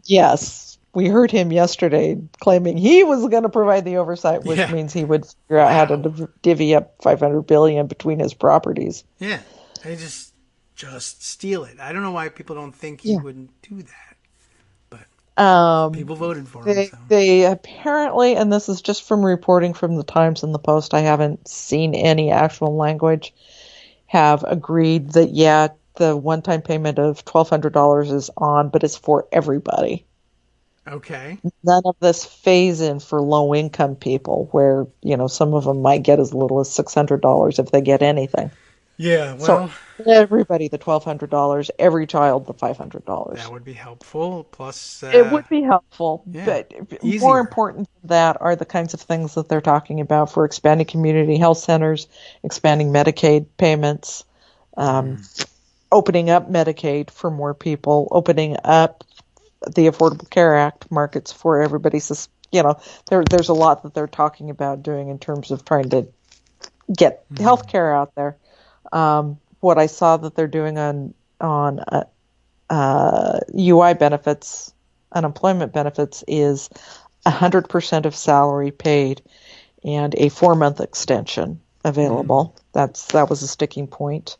Yes, we heard him yesterday claiming he was going to provide the oversight, which means he would figure out how to divvy up $500 billion between his properties. Yeah, they just steal it. I don't know why people don't think he wouldn't do that. People voted for him. So. They apparently, and this is just from reporting from the Times and the Post, I haven't seen any actual language, have agreed that, the one-time payment of $1,200 is on, but it's for everybody. Okay. None of this phase-in for low-income people, where, some of them might get as little as $600 if they get anything. Yeah, well, so everybody the $1,200, every child the $500. That would be helpful. Plus, it would be helpful, but easier. More important than that are the kinds of things that they're talking about for expanding community health centers, expanding Medicaid payments, opening up Medicaid for more people, opening up the Affordable Care Act markets for everybody. So, there's a lot that they're talking about doing in terms of trying to get health care out there. What I saw that they're doing on UI benefits, unemployment benefits, is 100% of salary paid and a 4-month extension available. That was a sticking point.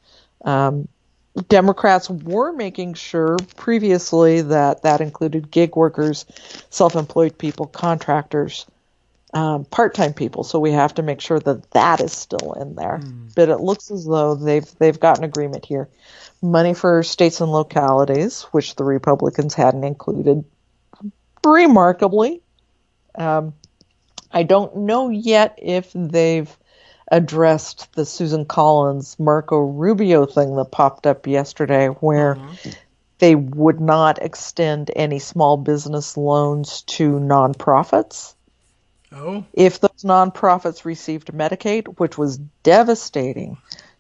Democrats were making sure previously that included gig workers, self-employed people, contractors, part-time people, so we have to make sure that is still in there. But it looks as though they've got an agreement here. Money for states and localities, which the Republicans hadn't included, remarkably. I don't know yet if they've addressed the Susan Collins, Marco Rubio thing that popped up yesterday, where they would not extend any small business loans to nonprofits. Oh. If those nonprofits received Medicaid, which was devastating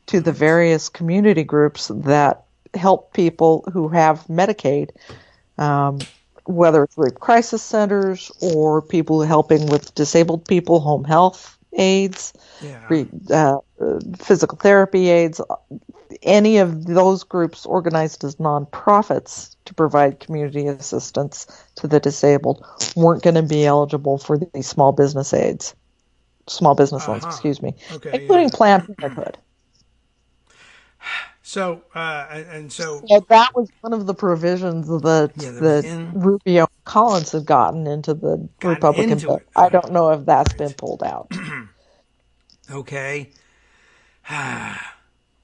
to the various community groups that help people who have Medicaid, whether it's rape crisis centers or people helping with disabled people, home health aides, physical therapy aides, any of those groups organized as nonprofits to provide community assistance to the disabled weren't going to be eligible for these small business loans, including Planned Parenthood. So that was one of the provisions that Rubio and Collins had gotten into the Republican bill. I don't know if that's been pulled out. Okay.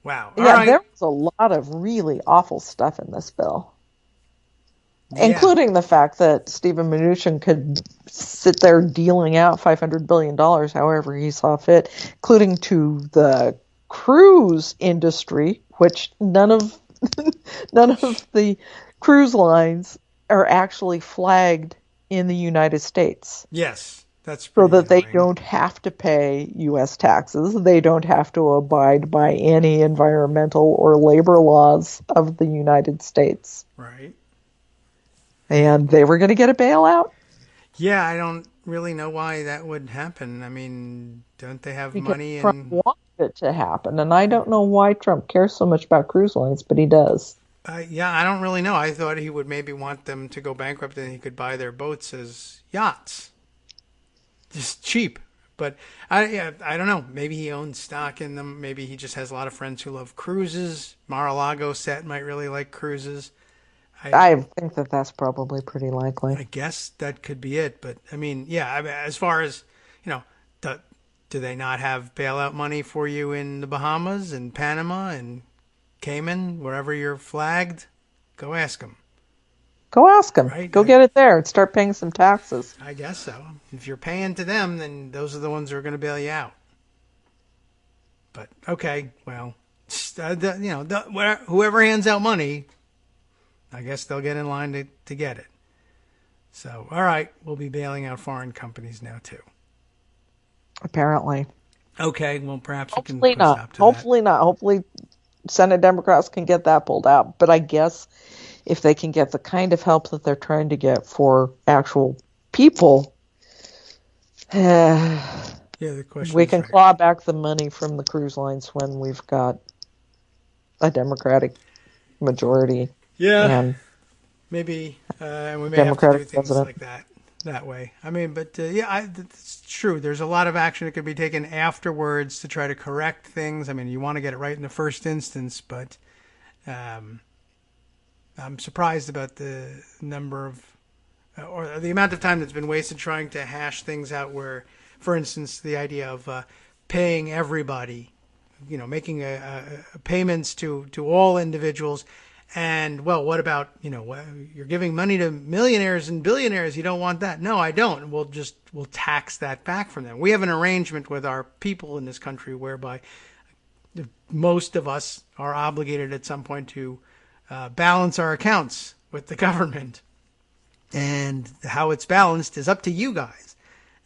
Wow. There was a lot of really awful stuff in this bill, including the fact that Stephen Mnuchin could sit there dealing out $500 billion however he saw fit, including to the cruise industry, which none of the cruise lines are actually flagged in the United States. Yes. That's so that annoying. They don't have to pay U.S. taxes. They don't have to abide by any environmental or labor laws of the United States. Right. And they were going to get a bailout? Yeah, I don't really know why that would happen. I mean, don't they have money? Trump wanted it to happen, and I don't know why Trump cares so much about cruise lines, but he does. Yeah, I don't really know. I thought he would maybe want them to go bankrupt and he could buy their boats as yachts. Just cheap. But I don't know. Maybe he owns stock in them. Maybe he just has a lot of friends who love cruises. Mar-a-Lago set might really like cruises. I think that that's probably pretty likely. I guess that could be it. But I mean, yeah. I mean, as far as do they not have bailout money for you in the Bahamas and Panama and Cayman, wherever you're flagged? Go ask them. Go ask them. Right? Go get it there and start paying some taxes. I guess so. If you're paying to them, then those are the ones who are going to bail you out. But okay, well, whoever hands out money, I guess they'll get in line to get it. So, all right, we'll be bailing out foreign companies now too. Apparently. Okay, well, perhaps we can Hopefully put a not. stop to Hopefully not. Hopefully, Senate Democrats can get that pulled out. But I guess if they can get the kind of help that they're trying to get for actual people, the question we can claw back the money from the cruise lines when we've got a Democratic majority. Yeah, and maybe we may Democratic have to do things president. like that way. I mean, but it's true. There's a lot of action that could be taken afterwards to try to correct things. I mean, you want to get it right in the first instance, but I'm surprised about the number of or the amount of time that's been wasted trying to hash things out where, for instance, the idea of paying everybody, making payments to all individuals. And, well, what about, you're giving money to millionaires and billionaires. You don't want that. No, I don't. We'll tax that back from them. We have an arrangement with our people in this country whereby most of us are obligated at some point to balance our accounts with the government. And how it's balanced is up to you guys.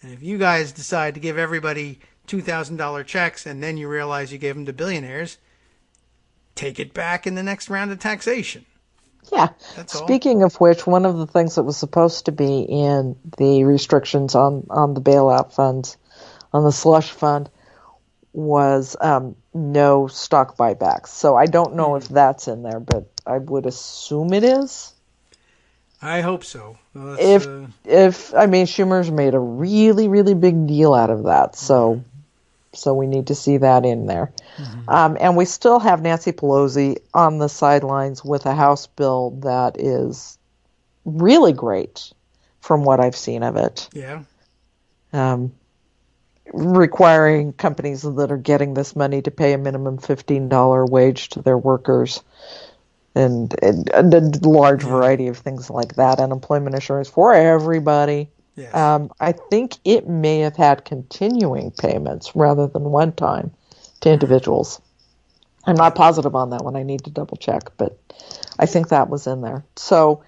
And if you guys decide to give everybody $2,000 checks and then you realize you gave them to billionaires, take it back in the next round of taxation. Yeah. That's all. Speaking of which, one of the things that was supposed to be in the restrictions on the bailout funds, on the slush fund, was no stock buybacks. So I don't know if that's in there, but I would assume it is. I hope so. Well, if Schumer's made a really, really big deal out of that, so we need to see that in there. Mm-hmm. And we still have Nancy Pelosi on the sidelines with a House bill that is really great from what I've seen of it. Yeah. Requiring companies that are getting this money to pay a minimum $15 wage to their workers and a large variety of things like that. Unemployment insurance for everybody. Yes. I think it may have had continuing payments rather than one time to individuals. I'm not positive on that one. I need to double check, but I think that was in there. So,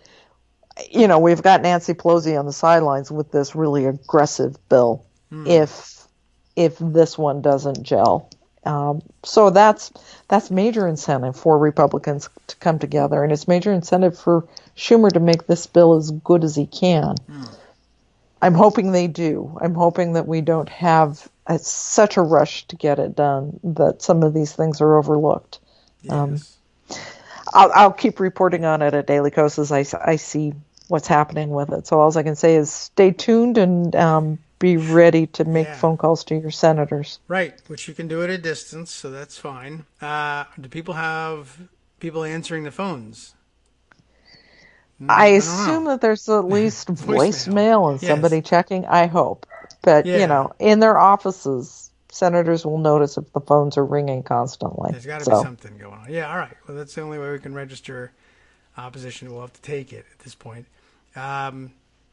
we've got Nancy Pelosi on the sidelines with this really aggressive bill if this one doesn't gel. So that's major incentive for Republicans to come together, and it's major incentive for Schumer to make this bill as good as he can. I'm hoping they do. I'm hoping that we don't have such a rush to get it done that some of these things are overlooked. Yes. I'll keep reporting on it at Daily Kos as I see what's happening with it. So all I can say is stay tuned and be ready to make phone calls to your senators. Right, which you can do at a distance, so that's fine. Do people have people answering the phones? I assume that there's at least voicemail and somebody checking. I hope. But, in their offices, senators will notice if the phones are ringing constantly. There's got to be something going on. Yeah, all right. Well, that's the only way we can register opposition. We'll have to take it at this point. By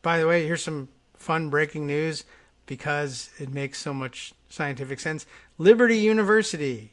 the way, here's some fun breaking news because it makes so much scientific sense. Liberty University,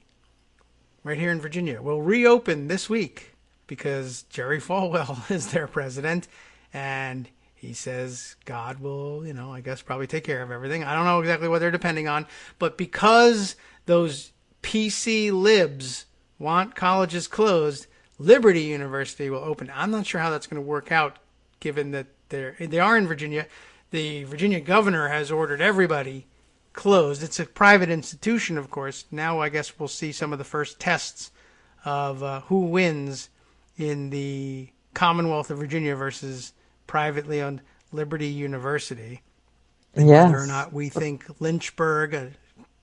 right here in Virginia, will reopen this week because Jerry Falwell is their president, and he says God will, I guess probably take care of everything. I don't know exactly what they're depending on, but because those PC libs want colleges closed, Liberty University will open. I'm not sure how that's going to work out, given that they are in Virginia. The Virginia governor has ordered everybody closed. It's a private institution, of course. Now I guess we'll see some of the first tests of who wins in the Commonwealth of Virginia versus privately owned Liberty University. and whether or Yes. not we think Lynchburg, a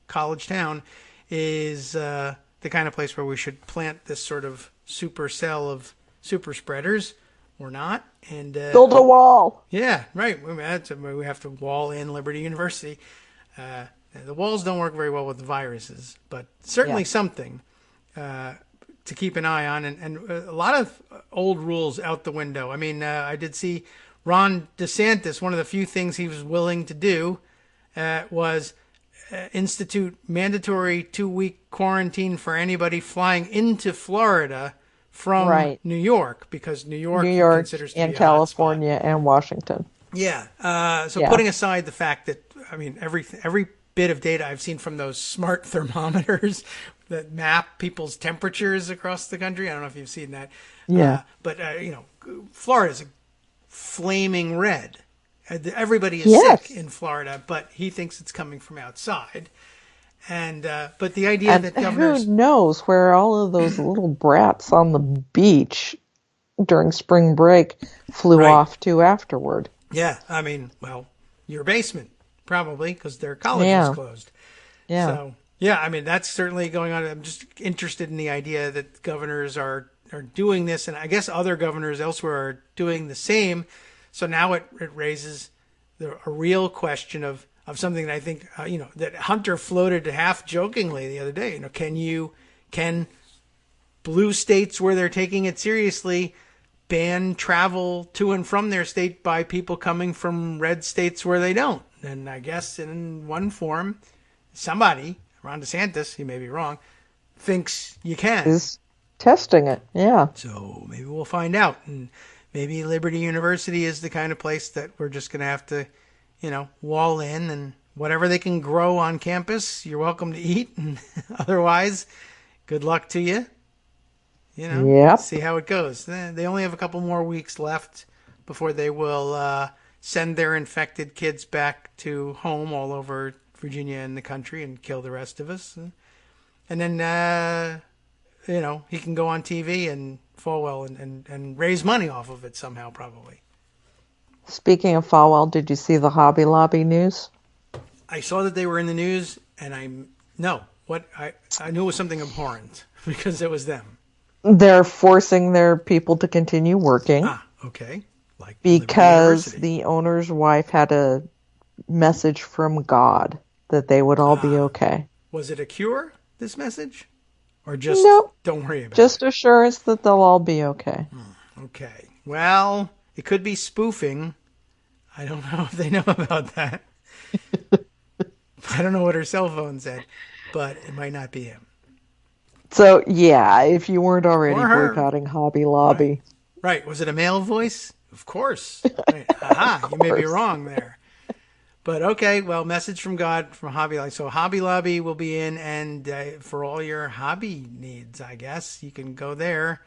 college town, is the kind of place where we should plant this sort of super cell of super spreaders or not. And Build a wall. yeah, right. We have to wall in Liberty University. The walls don't work very well with the viruses, but certainly something to keep an eye on. And a lot of old rules out the window. I mean, I did see Ron DeSantis, one of the few things he was willing to do was institute mandatory 2-week quarantine for anybody flying into Florida from New York, because New York considers to and be a California and Washington. Yeah. So putting aside the fact that, I mean, every bit of data I've seen from those smart thermometers that map people's temperatures across the country. I don't know if you've seen that. Yeah. But Florida's a flaming red. Everybody is sick in Florida, but he thinks it's coming from outside. And but the idea that governors... Who knows where all of those little brats on the beach during spring break flew off to afterward. Yeah, I mean, well, your basement, probably, because their college is closed. Yeah. So, yeah, I mean, that's certainly going on. I'm just interested in the idea that governors are doing this, and I guess other governors elsewhere are doing the same. So now it raises a real question of something that I think, that Hunter floated half jokingly the other day. Can blue states where they're taking it seriously ban travel to and from their state by people coming from red states where they don't? And I guess in one form, somebody, Ron DeSantis, he may be wrong, thinks you can. Is testing it, yeah. So maybe we'll find out. And maybe Liberty University is the kind of place that we're just going to have to, wall in, and whatever they can grow on campus, you're welcome to eat. And otherwise, good luck to you. See how it goes. They only have a couple more weeks left before they will send their infected kids back to home all over Virginia and the country and kill the rest of us. And then, he can go on TV and Falwell and raise money off of it somehow, probably. Speaking of Falwell, did you see the Hobby Lobby news? I saw that they were in the news, and I knew it was something abhorrent because it was them. They're forcing their people to continue working. Ah, okay. Because the owner's wife had a message from God that they would all be okay. Was it a cure, this message? Or just don't worry about it? Just assurance that they'll all be okay. Okay. Well, it could be spoofing. I don't know if they know about that. I don't know what her cell phone said, but it might not be him. So, yeah, if you weren't already boycotting Hobby Lobby. Right. Was it a male voice? Of course. Right. Aha, you may be wrong there. But okay, well, message from God from Hobby Lobby. So Hobby Lobby will be in, and for all your hobby needs, I guess, you can go there.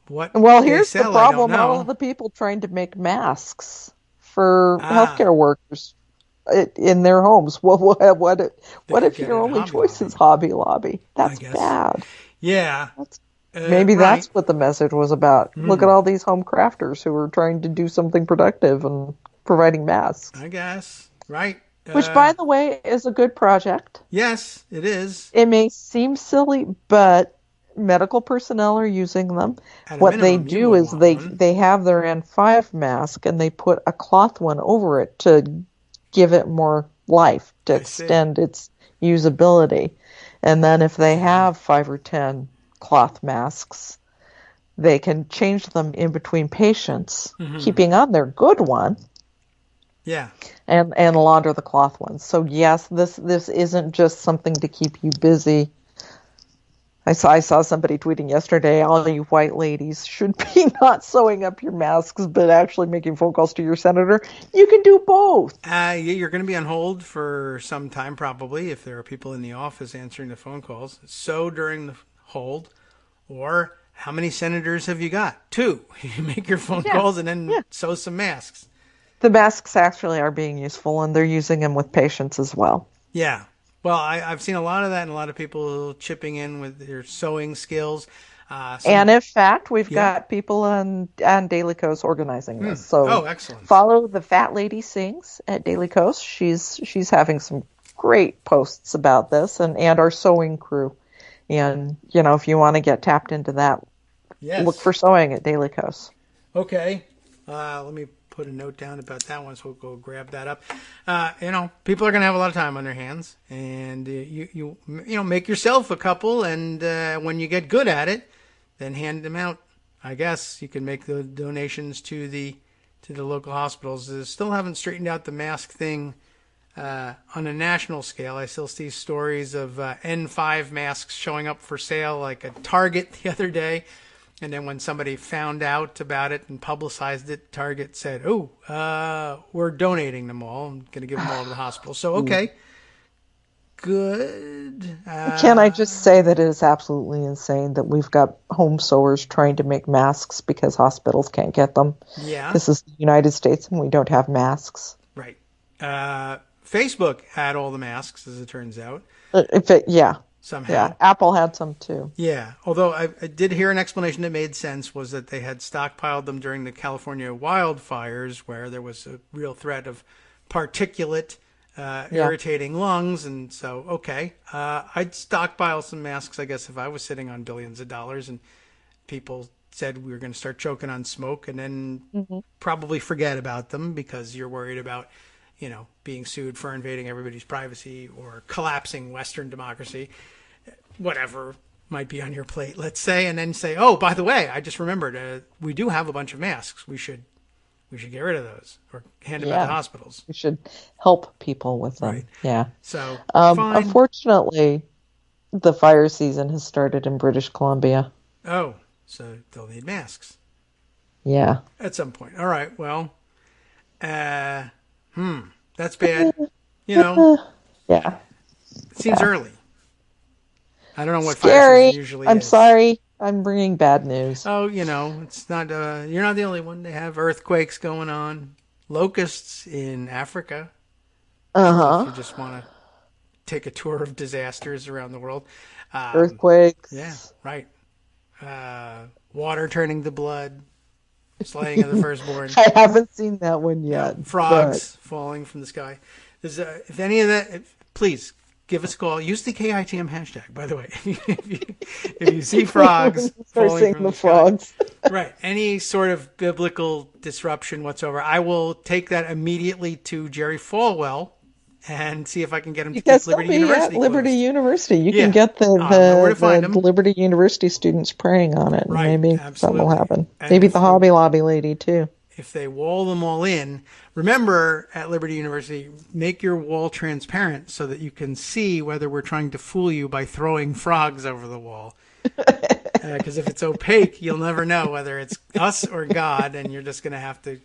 Well, here's the problem. All of the people trying to make masks for healthcare workers in their homes. What if your only choice is Hobby Lobby? That's bad. Yeah. Maybe that's what the message was about. Look at all these home crafters who are trying to do something productive and providing masks. I guess. Right. Which, by the way, is a good project. Yes, it is. It may seem silly, but medical personnel are using them. What they do is they have their N5 mask and they put a cloth one over it to give it more life, to extend its usability. And then if they have 5 or 10 cloth masks, they can change them in between patients, keeping on their good one. Yeah. And launder the cloth ones. So yes, this isn't just something to keep you busy. I saw somebody tweeting yesterday, all you white ladies should be not sewing up your masks, but actually making phone calls to your senator. You can do both. You're going to be on hold for some time, probably, if there are people in the office answering the phone calls. Sew during the hold, or how many senators have you got? 2. You make your phone calls and then sew some masks. The masks actually are being useful, and they're using them with patients as well. Yeah. Well, I've seen a lot of that, and a lot of people chipping in with their sewing skills. And in fact, we've got people on Daily Kos organizing this. So excellent. Follow the Fat Lady Sings at Daily Kos. She's having some great posts about this, and our sewing crew. And if you want to get tapped into that, look for sewing at Daily Kos. Okay. Let me put a note down about that one, so we'll go grab that up. People are going to have a lot of time on their hands, and you make yourself a couple, and when you get good at it, then hand them out. I guess you can make the donations to the local hospitals. Still haven't straightened out the mask thing on a national scale. I still see stories of N5 masks showing up for sale like at Target the other day. And then when somebody found out about it and publicized it, Target said, we're donating them all. I'm going to give them all to the hospital. So, okay. Good. Can I just say that it is absolutely insane that we've got home sewers trying to make masks because hospitals can't get them. Yeah. This is the United States and we don't have masks. Right. Facebook had all the masks, as it turns out. Somehow. Yeah, Apple had some too. Yeah, although I did hear an explanation that made sense was that they had stockpiled them during the California wildfires where there was a real threat of particulate irritating lungs. And so, okay, I'd stockpile some masks, I guess, if I was sitting on billions of dollars and people said we were going to start choking on smoke and then probably forget about them because you're worried about being sued for invading everybody's privacy or collapsing Western democracy, whatever might be on your plate, let's say, and then say, oh, by the way, I just remembered, we do have a bunch of masks. We should get rid of those or hand them out to hospitals. We should help people with them. Right. Yeah. So, unfortunately, the fire season has started in British Columbia. Oh, so they'll need masks. Yeah. At some point. All right. Well, that's bad. Yeah. It seems early. I don't know what Scary. fire season usually I'm is. sorry. I'm bringing bad news. Oh, it's not, you're not the only one. They have earthquakes going on. Locusts in Africa. If you just want to take a tour of disasters around the world. Earthquakes. Yeah, right. Water turning to blood. Slaying of the firstborn. I haven't seen that one yet. Frogs falling from the sky. If any of that, please give us a call. Use the KITM hashtag, by the way. if you see frogs falling from the frogs. sky. Right. Any sort of biblical disruption whatsoever, I will take that immediately to Jerry Falwell and see if I can get him to keep Liberty University at Liberty closed. University. You can get the Liberty University students praying on it. Right, maybe absolutely. something will happen. And maybe the Hobby Lobby lady, too. If they wall them all in, remember at Liberty University, make your wall transparent so that you can see whether we're trying to fool you by throwing frogs over the wall. Because if it's opaque, you'll never know whether it's us or God, and you're just going to have to,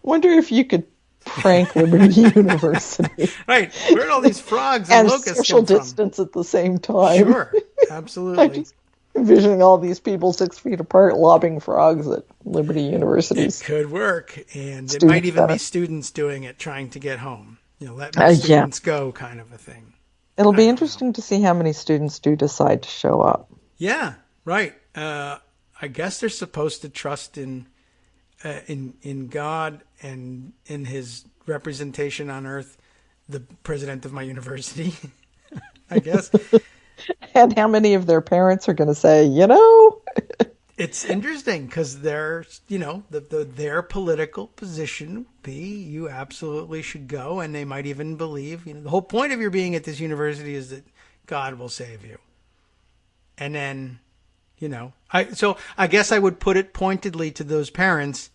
Wonder if you could prank Liberty University. Right. Where'd all these frogs and locusts social come from? distance at the same time. Sure. Absolutely. I'm just envisioning all these people 6 feet apart lobbing frogs at Liberty Universities. It could work. And it might even be students doing it, trying to get home. Let students go kind of a thing. It'll be interesting to see how many students do decide to show up. Yeah, right. I guess they're supposed to trust in God and in his representation on earth, the president of my university, I guess. And how many of their parents are going to say, It's interesting because their political position would be you absolutely should go, and they might even believe, the whole point of your being at this university is that God will save you. And then, so I guess I would put it pointedly to those parents,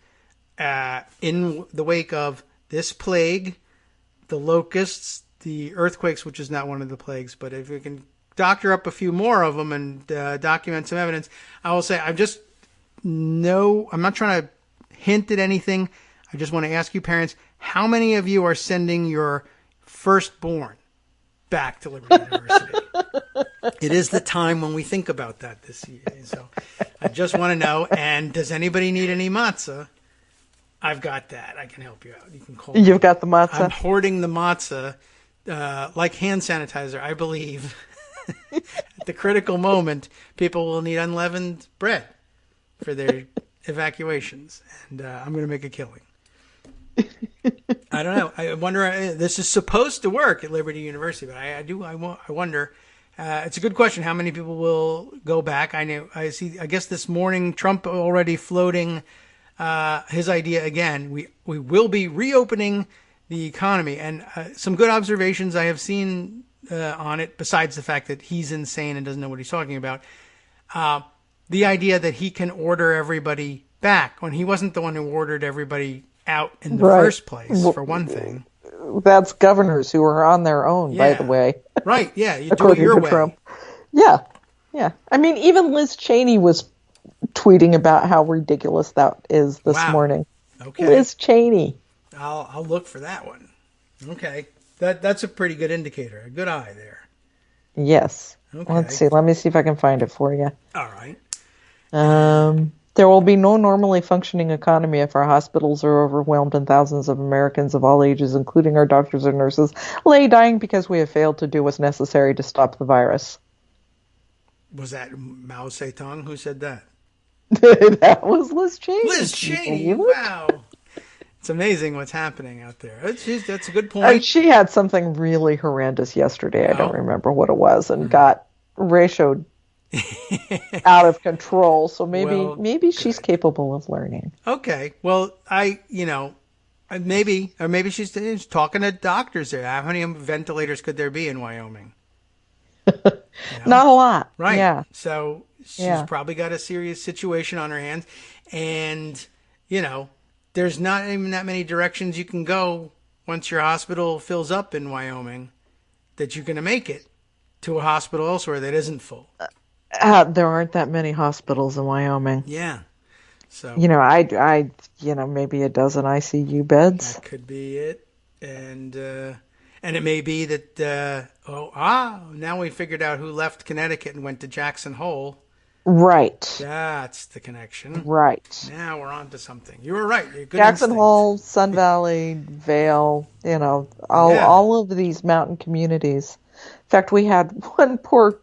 in the wake of this plague, the locusts, the earthquakes, which is not one of the plagues, but if we can doctor up a few more of them and document some evidence, I will say I'm not trying to hint at anything. I just want to ask you parents, how many of you are sending your firstborn back to Liberty University? It is the time when we think about that this year. So I just want to know, and does anybody need any matzah? I've got that. I can help you out. You can call me. You've got the matzah? I'm hoarding the matzah like hand sanitizer, I believe. at the critical moment, people will need unleavened bread for their evacuations, and I'm going to make a killing. I don't know. I wonder. This is supposed to work at Liberty University, but I wonder. It's a good question. How many people will go back? I see. I guess this morning, Trump already floating his idea again. We will be reopening the economy, and some good observations I have seen on it. Besides the fact that he's insane and doesn't know what he's talking about, the idea that he can order everybody back when he wasn't the one who ordered everybody out in the first place. For one thing, that's governors who are on their own. By the way, right? Yeah, you do it your way. Trump. Yeah. I mean, even Liz Cheney was tweeting about how ridiculous that is this morning. Okay, Liz Cheney. I'll look for that one. Okay, that's a pretty good indicator. A good eye there. Yes. Okay. Let's see. Let me see if I can find it for you. All right. There will be no normally functioning economy if our hospitals are overwhelmed and thousands of Americans of all ages, including our doctors and nurses, lay dying because we have failed to do what's necessary to stop the virus. Was that Mao Zedong who said that? That was Liz Cheney. Liz Cheney, wow. It's amazing what's happening out there. That's a good point. She had something really horrendous yesterday. I don't remember what it was, and got ratioed out of control. So maybe she's capable of learning. Okay. Well, maybe she's talking to doctors there. How many ventilators could there be in Wyoming? Not a lot. Right. Yeah. So she's probably got a serious situation on her hands, and there's not even that many directions you can go once your hospital fills up in Wyoming that you're going to make it to a hospital elsewhere that isn't full. There aren't that many hospitals in Wyoming. Yeah. So I maybe a dozen ICU beds. That could be it. And it may be that now we figured out who left Connecticut and went to Jackson Hole. Right. That's the connection. Right. Now we're on to something. You were right. Good Jackson instinct. Hole, Sun Valley, Vail, all of these mountain communities. In fact, we had one poor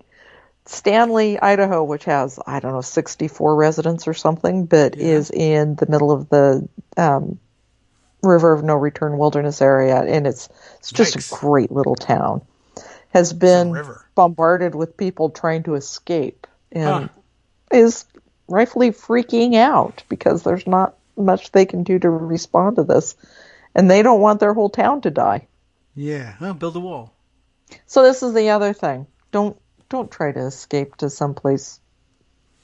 Stanley, Idaho, which has, 64 residents or something, but is in the middle of the River of No Return wilderness area, and it's just a great little town. Has been bombarded with people trying to escape, and is rightfully freaking out because there's not much they can do to respond to this, and they don't want their whole town to die. Yeah, well, build a wall. So this is the other thing. Don't try to escape to someplace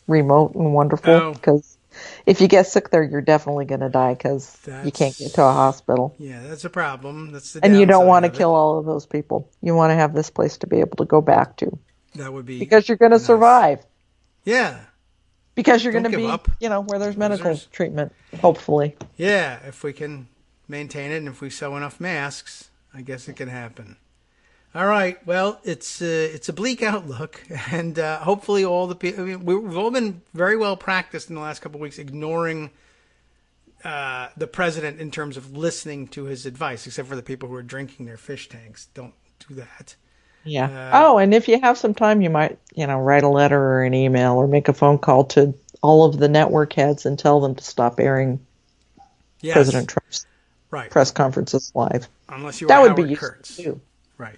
remote and wonderful, because if you get sick there, you're definitely going to die because you can't get to a hospital. Yeah, that's a problem. That's the and you don't want to kill all of those people. You want to have this place to be able to go back to. That would be because you're going to survive. Yeah. Because you're going to be, where there's medical treatment, hopefully. Yeah, if we can maintain it and if we sew enough masks, I guess it can happen. All right. Well, it's a bleak outlook, and hopefully all the people. We've all been very well practiced in the last couple of weeks, ignoring the president in terms of listening to his advice, except for the people who are drinking their fish tanks. Don't do that. Yeah. And if you have some time, you might, write a letter or an email or make a phone call to all of the network heads and tell them to stop airing President Trump's press conferences live. Unless you are Howard Kurtz. Too. Right.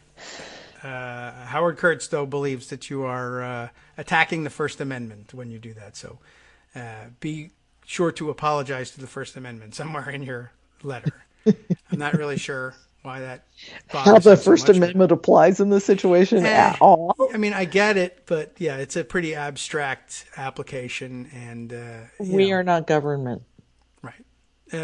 Howard Kurtz, though, believes that you are attacking the First Amendment when you do that. So be sure to apologize to the First Amendment somewhere in your letter. I'm not really sure why that bothers how the First Amendment applies in this situation at all. I mean, I get it, but it's a pretty abstract application, and we are not government. Right.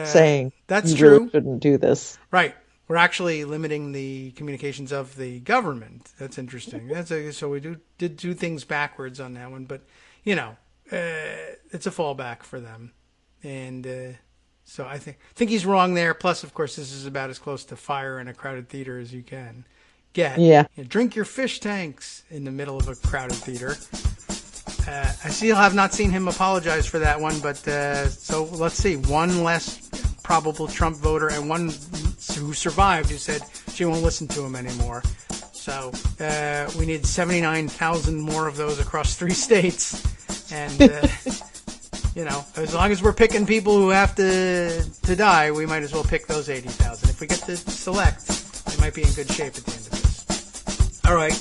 Saying that's you true. Really shouldn't do this. Right. We're actually limiting the communications of the government. That's interesting. So we did do things backwards on that one, but it's a fallback for them, and so I think he's wrong there. Plus, of course, this is about as close to fire in a crowded theater as you can get. Yeah. Drink your fish tanks in the middle of a crowded theater. I still have not seen him apologize for that one, but so let's see. One less probable Trump voter and one who survived who said she won't listen to him anymore. So we need 79,000 more of those across 3 states. And, as long as we're picking people who have to die, we might as well pick those 80,000. If we get to select, we might be in good shape at the end of this. All right.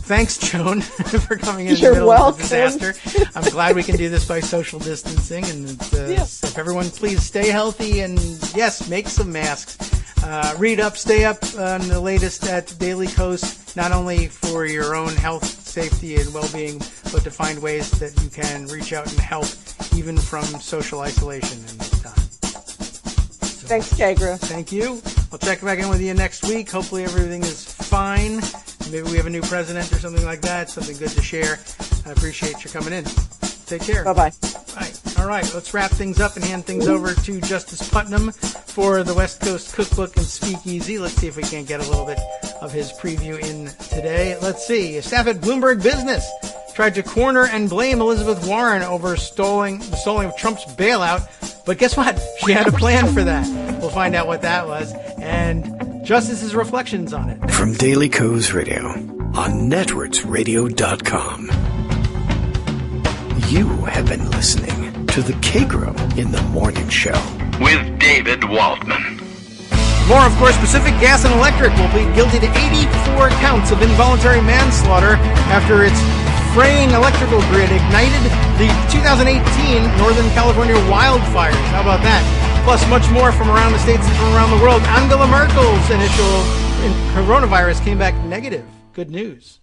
Thanks, Joan, for coming in the middle of the disaster. I'm glad we can do this by social distancing. And if everyone please stay healthy and, yes, make some masks. Read up, stay up on the latest at Daily Kos, not only for your own health, safety, and well-being, but to find ways that you can reach out and help even from social isolation in this time. So, thanks, Kagro. Thank you. I'll check back in with you next week. Hopefully everything is fine. Maybe we have a new president or something like that. Something good to share. I appreciate you coming in. Take care. Bye-bye. Bye. All right, let's wrap things up and hand things over to Justice Putnam for the West Coast Cookbook and Speakeasy. Let's see if we can't get a little bit of his preview in today. Let's see. Staff at Bloomberg Business tried to corner and blame Elizabeth Warren over the stalling of Trump's bailout. But guess what? She had a plan for that. We'll find out what that was. And Justice's reflections on it. From Daily Kos Radio on networksradio.com. You have been listening to the Kagro in the Morning Show with David Waldman. More, of course. Pacific Gas and Electric will plead guilty to 84 counts of involuntary manslaughter after its fraying electrical grid ignited the 2018 Northern California wildfires. How about that? Plus, much more from around the states and from around the world. Angela Merkel's initial coronavirus came back negative. Good news.